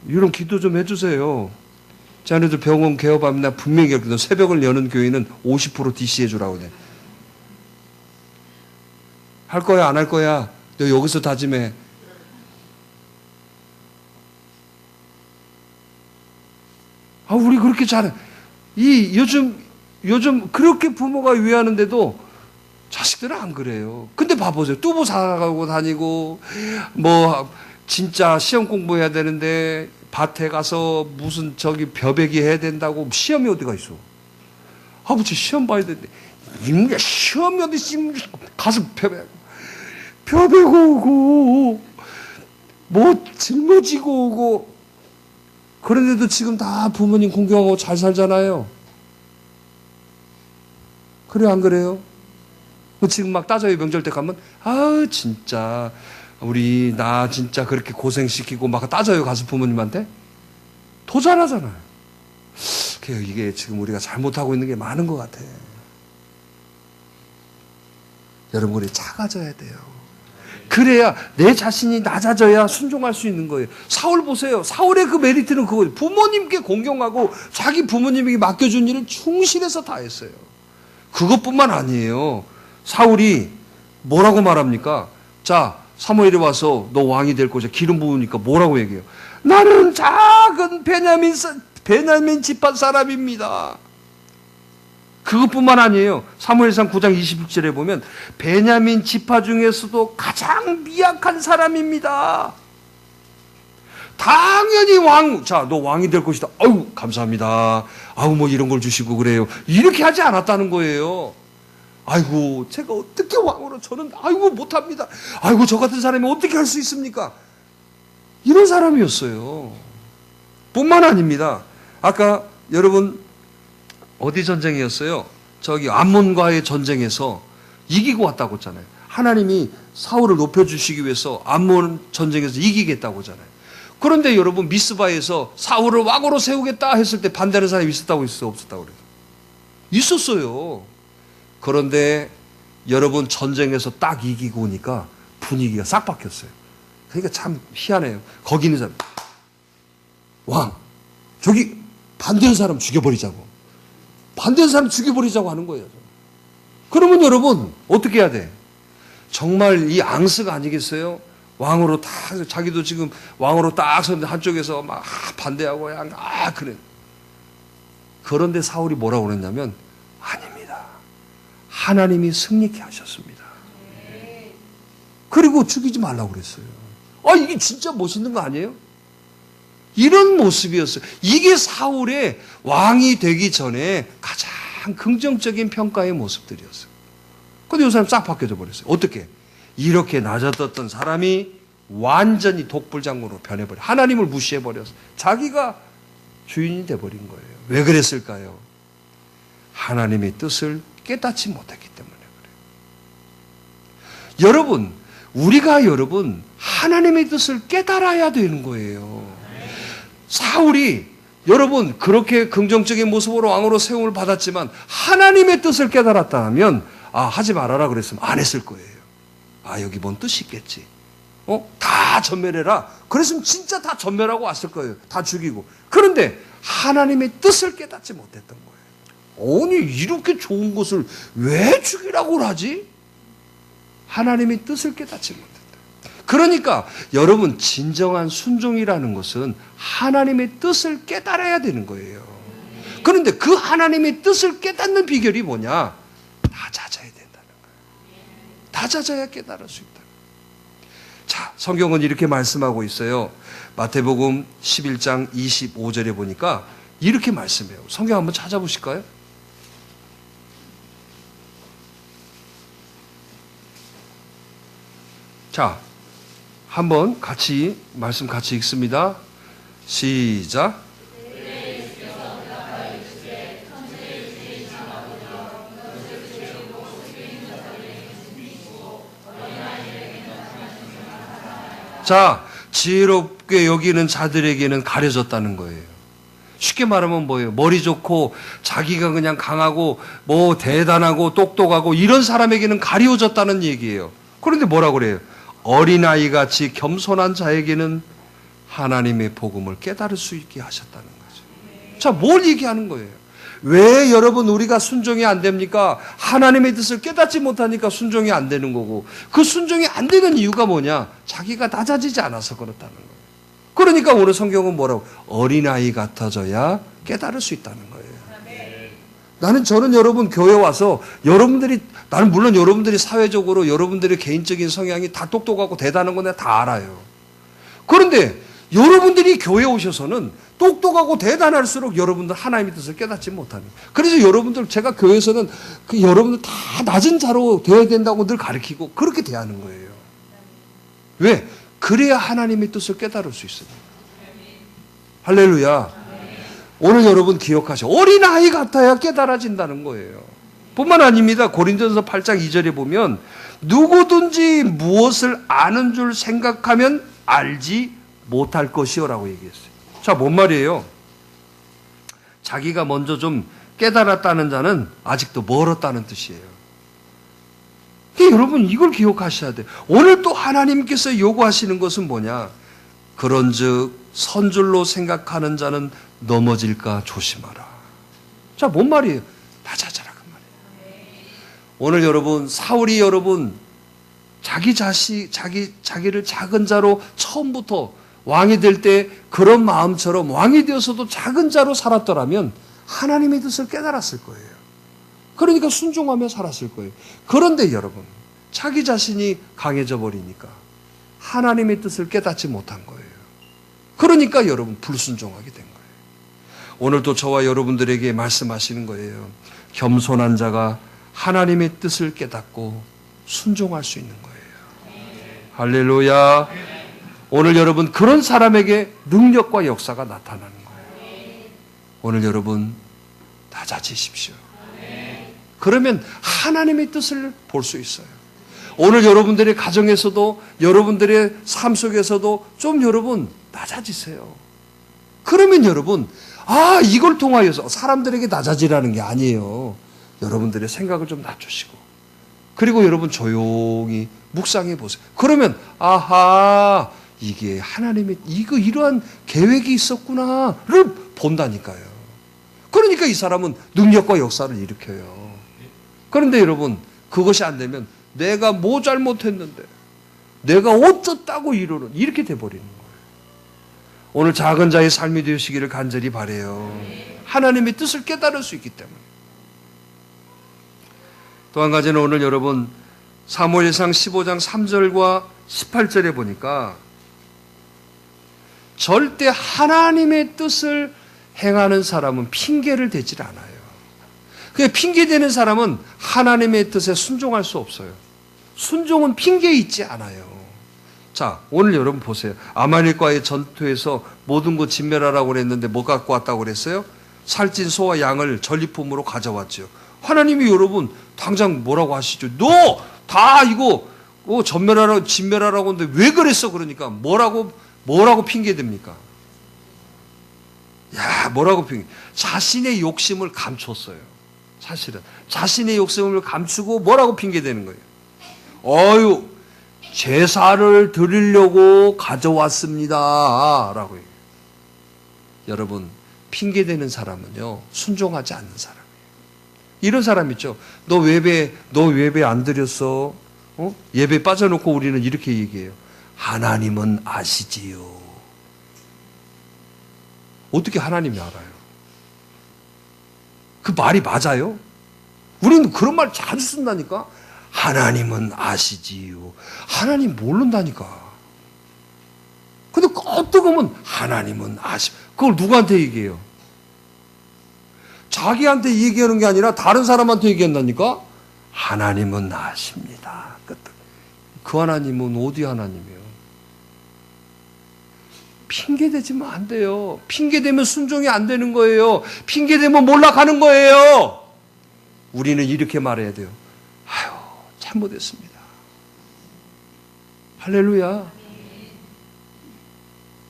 [SPEAKER 1] 이런 기도 좀 해주세요. 자네들 병원 개업하면 나 분명히 너 새벽을 여는 교회는 50% DC 해주라고 그래. 할 거야, 안 할 거야? 너 여기서 다짐해. 우리 그렇게 잘해. 요즘 그렇게 부모가 위하는데도 자식들은 안 그래요. 근데 봐보세요. 뚜부 사가고 다니고, 진짜 시험 공부해야 되는데, 밭에 가서 무슨 벼베기 해야 된다고 시험이 어디가 있어? 아버지 시험 봐야 되는데, 이놈의 시험이 어디 있어? 가서 벼베고 오고, 짊어지고 오고, 그런데도 지금 다 부모님 공경하고 잘 살잖아요. 그래요, 안 그래요? 지금 막 따져요. 명절 때 가면 진짜 나 진짜 그렇게 고생시키고 막 따져요. 가서 부모님한테. 더 잘하잖아요. 이게 지금 우리가 잘못하고 있는 게 많은 것 같아. 여러분 우리 작아져야 돼요. 그래야 내 자신이 낮아져야 순종할 수 있는 거예요. 사울 보세요. 사울의 그 메리트는 그거예요. 부모님께 공경하고 자기 부모님에게 맡겨준 일을 충실해서 다 했어요. 그것뿐만 아니에요. 사울이 뭐라고 말합니까? 자, 사무엘이 와서 너 왕이 될 거죠. 기름 부으니까 뭐라고 얘기해요? 나는 작은 베냐민 지파 사람입니다. 그것뿐만 아니에요. 사무엘상 9장 21절에 보면 베냐민 지파 중에서도 가장 미약한 사람입니다. 당연히 너 왕이 될 것이다. 감사합니다. 이런 걸 주시고 그래요. 이렇게 하지 않았다는 거예요. 제가 어떻게 왕으로 저는 못합니다. 저 같은 사람이 어떻게 할 수 있습니까? 이런 사람이었어요. 뿐만 아닙니다. 아까 여러분 어디 전쟁이었어요? 암몬과의 전쟁에서 이기고 왔다고 했잖아요. 하나님이 사울을 높여주시기 위해서 암몬 전쟁에서 이기겠다고 하잖아요. 그런데 여러분 미스바에서 사울을 왕으로 세우겠다 했을 때 반대하는 사람이 있었다고 했어요? 없었다고 그래요? 있었어요. 그런데 여러분 전쟁에서 딱 이기고 오니까 분위기가 싹 바뀌었어요. 그러니까 참 희한해요. 거기 있는 사람 반대하는 사람 죽여버리자고. 반대하는 사람 죽여버리자고 하는 거예요. 그러면 여러분 어떻게 해야 돼? 정말 이 앙스가 아니겠어요? 왕으로 자기도 지금 왕으로 딱 섰는데 한쪽에서 막 반대하고 그래. 그런데 사울이 뭐라고 그랬냐면 아닙니다. 하나님이 승리케 하셨습니다. 그리고 죽이지 말라고 그랬어요. 이게 진짜 멋있는 거 아니에요? 이런 모습이었어요. 이게 사울의 왕이 되기 전에 가장 긍정적인 평가의 모습들이었어요. 근데 이 사람 싹 바뀌어져 버렸어요. 어떻게? 이렇게 낮아졌던 사람이 완전히 독불장군으로 변해버려. 하나님을 무시해버렸어요. 자기가 주인이 돼버린 거예요. 왜 그랬을까요? 하나님의 뜻을 깨닫지 못했기 때문에 그래요. 우리가 하나님의 뜻을 깨달아야 되는 거예요. 사울이 그렇게 긍정적인 모습으로 왕으로 세움을 받았지만 하나님의 뜻을 깨달았다면 하지 말아라 그랬으면 안 했을 거예요. 여기 뭔 뜻이 있겠지. 다 전멸해라. 그랬으면 진짜 다 전멸하고 왔을 거예요. 다 죽이고. 그런데 하나님의 뜻을 깨닫지 못했던 거예요. 아니 이렇게 좋은 것을 왜 죽이라고 하지? 하나님의 뜻을 깨닫지 못했다. 그러니까 여러분 진정한 순종이라는 것은 하나님의 뜻을 깨달아야 되는 거예요. 그런데 그 하나님의 뜻을 깨닫는 비결이 뭐냐? 낮아져야 된다는 거예요. 낮아져야 깨달을 수 있다. 자, 성경은 이렇게 말씀하고 있어요. 마태복음 11장 25절에 보니까 이렇게 말씀해요. 성경 한번 찾아보실까요? 자, 한번 말씀 같이 읽습니다. 시작. 자, 지혜롭게 여기는 자들에게는 가려졌다는 거예요. 쉽게 말하면 뭐예요? 머리 좋고 자기가 그냥 강하고 뭐 대단하고 똑똑하고 이런 사람에게는 가려졌다는 얘기예요. 그런데 뭐라고 그래요? 어린아이같이 겸손한 자에게는 하나님의 복음을 깨달을 수 있게 하셨다는 거죠. 자, 뭘 얘기하는 거예요? 왜 여러분 우리가 순종이 안 됩니까? 하나님의 뜻을 깨닫지 못하니까 순종이 안 되는 거고, 그 순종이 안 되는 이유가 뭐냐? 자기가 낮아지지 않아서 그렇다는 거예요. 그러니까 오늘 성경은 뭐라고? 어린아이 같아져야 깨달을 수 있다는 거예요. 저는 여러분 교회 와서 나는 물론 여러분들이 사회적으로 여러분들의 개인적인 성향이 다 똑똑하고 대단한 건 내가 다 알아요. 그런데 여러분들이 교회에 오셔서는 똑똑하고 대단할수록 여러분들 하나님의 뜻을 깨닫지 못하는 거예요. 그래서 여러분들, 제가 교회에서는 여러분들 다 낮은 자로 되어야 된다고 늘 가르치고 그렇게 대하는 거예요. 왜? 그래야 하나님의 뜻을 깨달을 수 있어요. 할렐루야. 오늘 여러분 기억하셔. 어린아이 같아야 깨달아진다는 거예요. 뿐만 아닙니다. 고린도전서 8장 2절에 보면 누구든지 무엇을 아는 줄 생각하면 알지 못할 것이요라고 얘기했어요. 자, 뭔 말이에요? 자기가 먼저 좀 깨달았다는 자는 아직도 멀었다는 뜻이에요. 여러분 이걸 기억하셔야 돼요. 오늘 또 하나님께서 요구하시는 것은 뭐냐? 그런즉 선줄로 생각하는 자는 넘어질까 조심하라. 자, 뭔 말이에요? 낮아져라 그 말이에요. 오늘 여러분, 사울이 여러분 자기를 작은 자로 처음부터 왕이 될 때 그런 마음처럼 왕이 되어서도 작은 자로 살았더라면 하나님의 뜻을 깨달았을 거예요. 그러니까 순종하며 살았을 거예요. 그런데 여러분, 자기 자신이 강해져 버리니까 하나님의 뜻을 깨닫지 못한 거예요. 그러니까 여러분 불순종하게 된 거예요. 오늘도 저와 여러분들에게 말씀하시는 거예요. 겸손한 자가 하나님의 뜻을 깨닫고 순종할 수 있는 거예요. 할렐루야. 오늘 여러분 그런 사람에게 능력과 역사가 나타나는 거예요. 오늘 여러분 낮아지십시오. 그러면 하나님의 뜻을 볼 수 있어요. 오늘 여러분들의 가정에서도 여러분들의 삶 속에서도 좀 여러분 낮아지세요. 그러면 여러분 이걸 통하여서 사람들에게 낮아지라는 게 아니에요. 여러분들의 생각을 좀 낮추시고 그리고 여러분 조용히 묵상해 보세요. 그러면 이게 하나님의 이러한 계획이 있었구나를 본다니까요. 그러니까 이 사람은 능력과 역사를 일으켜요. 그런데 여러분 그것이 안 되면 내가 뭐 잘못했는데 내가 어쩌다고 이렇게 돼버리는 거예요. 오늘 작은 자의 삶이 되시기를 간절히 바라요. 하나님의 뜻을 깨달을 수 있기 때문에. 또 한 가지는 오늘 여러분 사무엘상 15장 3절과 18절에 보니까 절대 하나님의 뜻을 행하는 사람은 핑계를 대질 않아요. 핑계대는 사람은 하나님의 뜻에 순종할 수 없어요. 순종은 핑계 있지 않아요. 자, 오늘 여러분 보세요. 아말렉과의 전투에서 모든 것 진멸하라고 그랬는데 뭐 갖고 왔다고 그랬어요? 살찐 소와 양을 전리품으로 가져왔죠. 하나님이 여러분 당장 뭐라고 하시죠? 너 다 이거 진멸하라고 하는데 왜 그랬어? 그러니까 뭐라고 핑계댑니까? 뭐라고 핑계? 자신의 욕심을 감췄어요. 사실은 자신의 욕심을 감추고 뭐라고 핑계대는 거예요? 제사를 드리려고 가져왔습니다 라고 얘기해요. 여러분 핑계대는 사람은요 순종하지 않는 사람이에요. 이런 사람 있죠. 너 예배 안 드렸어? 예배 빠져놓고 우리는 이렇게 얘기해요. 하나님은 아시지요. 어떻게 하나님이 알아요? 그 말이 맞아요? 우리는 그런 말 자주 쓴다니까. 하나님은 아시지요. 하나님 모른다니까. 근데 끄떡하면 하나님은 아시. 그걸 누구한테 얘기해요? 자기한테 얘기하는 게 아니라 다른 사람한테 얘기한다니까. 하나님은 아십니다. 그 하나님은 어디 하나님이에요? 핑계대지면 안 돼요. 핑계대면 순종이 안 되는 거예요. 핑계대면 몰락하는 거예요. 우리는 이렇게 말해야 돼요. 아유, 잘못했습니다. 할렐루야.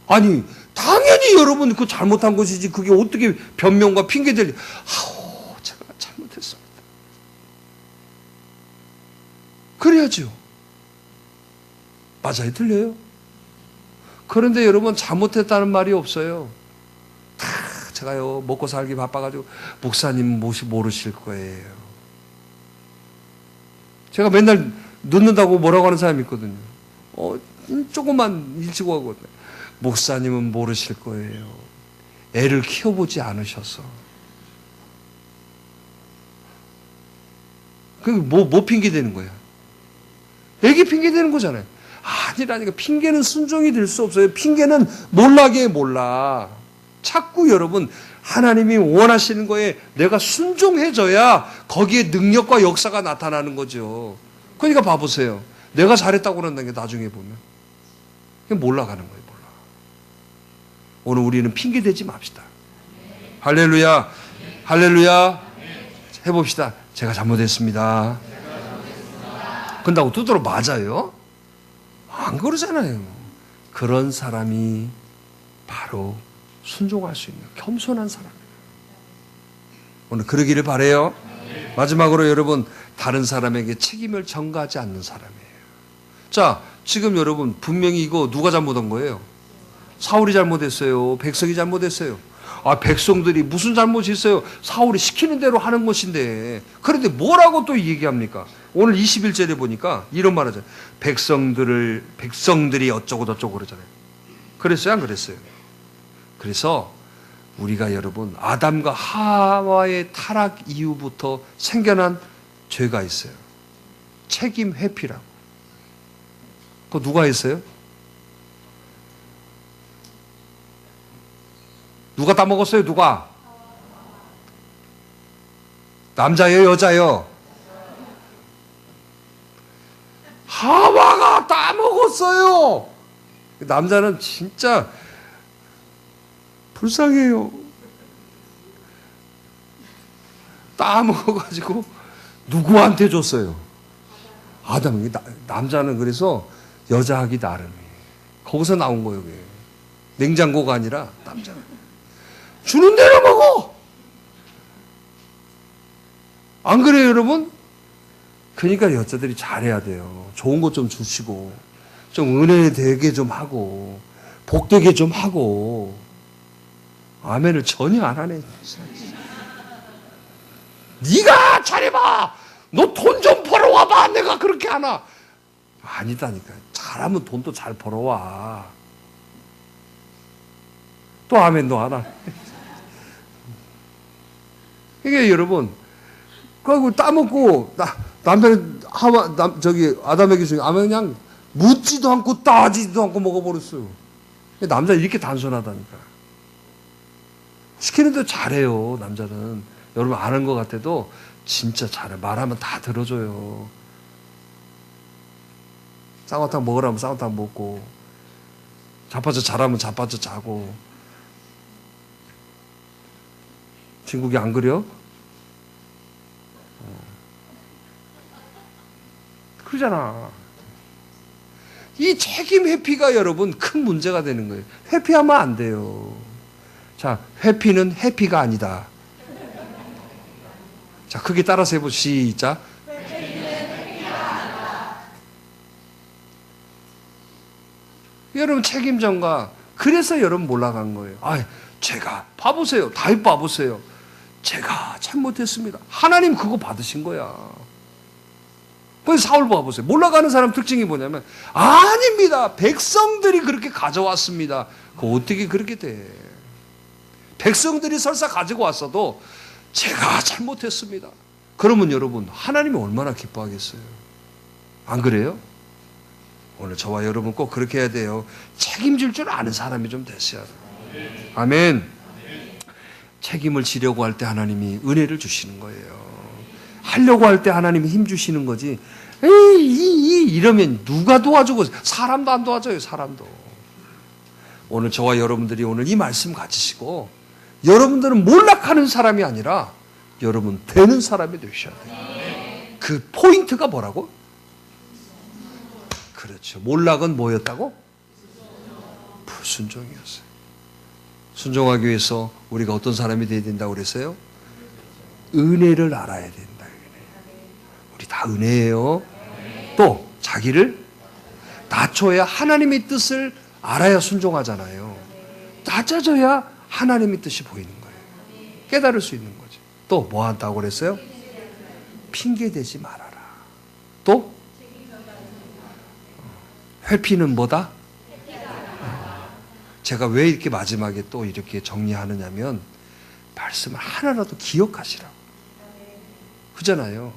[SPEAKER 1] 아니, 당연히 여러분 그 잘못한 것이지 그게 어떻게 변명과 핑계댈. 아우, 제가 잘못했습니다. 그래야죠. 맞아요? 틀려요? 그런데 여러분 잘못했다는 말이 없어요. 다 제가요 먹고 살기 바빠가지고 목사님 모르실 거예요. 제가 맨날 늦는다고 뭐라고 하는 사람이 있거든요. 조금만 일찍 오고 목사님은 모르실 거예요. 애를 키워보지 않으셔서. 그게 뭐 핑계 대는 거야? 애기 핑계 대는 거잖아요. 아니라니까. 핑계는 순종이 될 수 없어요. 핑계는 몰락에 몰라. 자꾸 여러분 하나님이 원하시는 거에 내가 순종해줘야 거기에 능력과 역사가 나타나는 거죠. 그러니까 봐보세요. 내가 잘했다고 그런다는 게 나중에 보면 그게 몰락하는 거예요. 몰락. 오늘 우리는 핑계 대지 맙시다. 할렐루야. 할렐루야. 해봅시다. 제가 잘못했습니다. 근다고 두드러 맞아요? 안 그러잖아요. 그런 사람이 바로 순종할 수 있는 겸손한 사람이에요. 오늘 그러기를 바라요. 마지막으로 여러분, 다른 사람에게 책임을 전가하지 않는 사람이에요. 자, 지금 여러분 분명히 이거 누가 잘못한 거예요? 사울이 잘못했어요? 백성이 잘못했어요? 백성들이 무슨 잘못이 있어요? 사울이 시키는 대로 하는 것인데. 그런데 뭐라고 또 얘기합니까? 오늘 21절에 보니까 이런 말 하잖아요. 백성들이 어쩌고 저쩌고 그러잖아요. 그랬어요? 안 그랬어요? 그래서 우리가 여러분 아담과 하와의 타락 이후부터 생겨난 죄가 있어요. 책임 회피라고. 그거 누가 했어요? 누가 따먹었어요? 누가? 남자예요? 여자예요? 하와가 따먹었어요. 남자는 진짜 불쌍해요. 따먹어가지고 누구한테 줬어요? 아담. 남자는 그래서 여자하기 나름이에요. 거기서 나온 거예요. 그게. 냉장고가 아니라 남자는 주는 대로 먹어. 안 그래요, 여러분? 그러니까 여자들이 잘해야 돼요. 좋은 것 좀 주시고, 좀 은혜 되게 좀 하고, 복되게 좀 하고. 아멘을 전혀 안 하네. 네가 잘해봐. 너 돈 좀 벌어와봐. 내가 그렇게 하나. 아니다니까. 잘하면 돈도 잘 벌어와. 또 아멘도 안 하네. 이게 여러분, 그리고 따먹고 남편이 아담에게 중에 그냥 묻지도 않고 따지도 않고 먹어버렸어요. 남자 이렇게 단순하다니까. 시키는 대로 잘해요. 남자는. 여러분 아는 것 같아도 진짜 잘해. 말하면 다 들어줘요. 쌍화탕 먹으라면 쌍화탕 먹고, 자빠져 자라면 자빠져 자고. 중국이 안 그려? 그러잖아. 이 책임 회피가 여러분 큰 문제가 되는 거예요. 회피하면 안 돼요. 자, 회피는 해피가 아니다. 자, 크게 따라서 해보시죠. 시작. 회피는 해피가 아니다. 여러분 책임 전가. 그래서 여러분 몰락한 거예요. 제가 봐보세요. 다윗 봐보세요. 제가 잘못했습니다. 하나님 그거 받으신 거야. 그래서 사울 봐보세요. 몰락하는 사람 특징이 뭐냐면, 아닙니다. 백성들이 그렇게 가져왔습니다. 그거 어떻게 그렇게 돼? 백성들이 설사 가지고 왔어도 제가 잘못했습니다. 그러면 여러분 하나님이 얼마나 기뻐하겠어요? 안 그래요? 오늘 저와 여러분 꼭 그렇게 해야 돼요. 책임질 줄 아는 사람이 좀 됐어야 돼요. 아멘. 책임을 지려고 할 때 하나님이 은혜를 주시는 거예요. 하려고 할 때 하나님이 힘 주시는 거지. 에이, 이러면 누가 도와주고, 사람도 안 도와줘요, 사람도. 오늘 저와 여러분들이 오늘 이 말씀 가지시고, 여러분들은 몰락하는 사람이 아니라, 여러분 되는 사람이 되셔야 돼요. 그 포인트가 뭐라고? 그렇죠. 몰락은 뭐였다고? 불순종이었어요. 순종하기 위해서 우리가 어떤 사람이 되어야 된다고 그랬어요? 은혜를 알아야 된다. 우리 다 은혜예요. 또 자기를 낮춰야 하나님의 뜻을 알아야 순종하잖아요. 낮아져야 하나님의 뜻이 보이는 거예요. 깨달을 수 있는 거죠. 또 뭐 한다고 그랬어요? 핑계대지 말아라. 또 회피는 뭐다? 제가 왜 이렇게 마지막에 또 이렇게 정리하느냐면 말씀을 하나라도 기억하시라고. 그잖아요.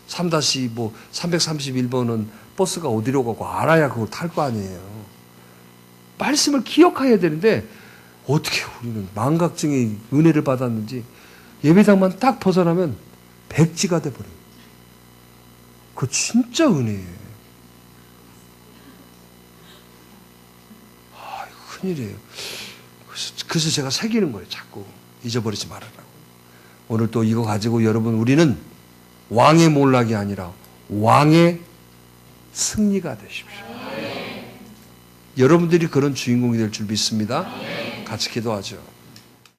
[SPEAKER 1] 331번은 버스가 어디로 가고 알아야 그걸 탈 거 아니에요. 말씀을 기억해야 되는데 어떻게 우리는 망각증의 은혜를 받았는지 예배당만 딱 벗어나면 백지가 돼버려요. 그거 진짜 은혜예요. 큰일이에요. 그래서 제가 새기는 거예요. 자꾸 잊어버리지 말아라고. 오늘 또 이거 가지고 여러분 우리는 왕의 몰락이 아니라 왕의 승리가 되십시오. 여러분들이 그런 주인공이 될 줄 믿습니다. 같이 기도하죠.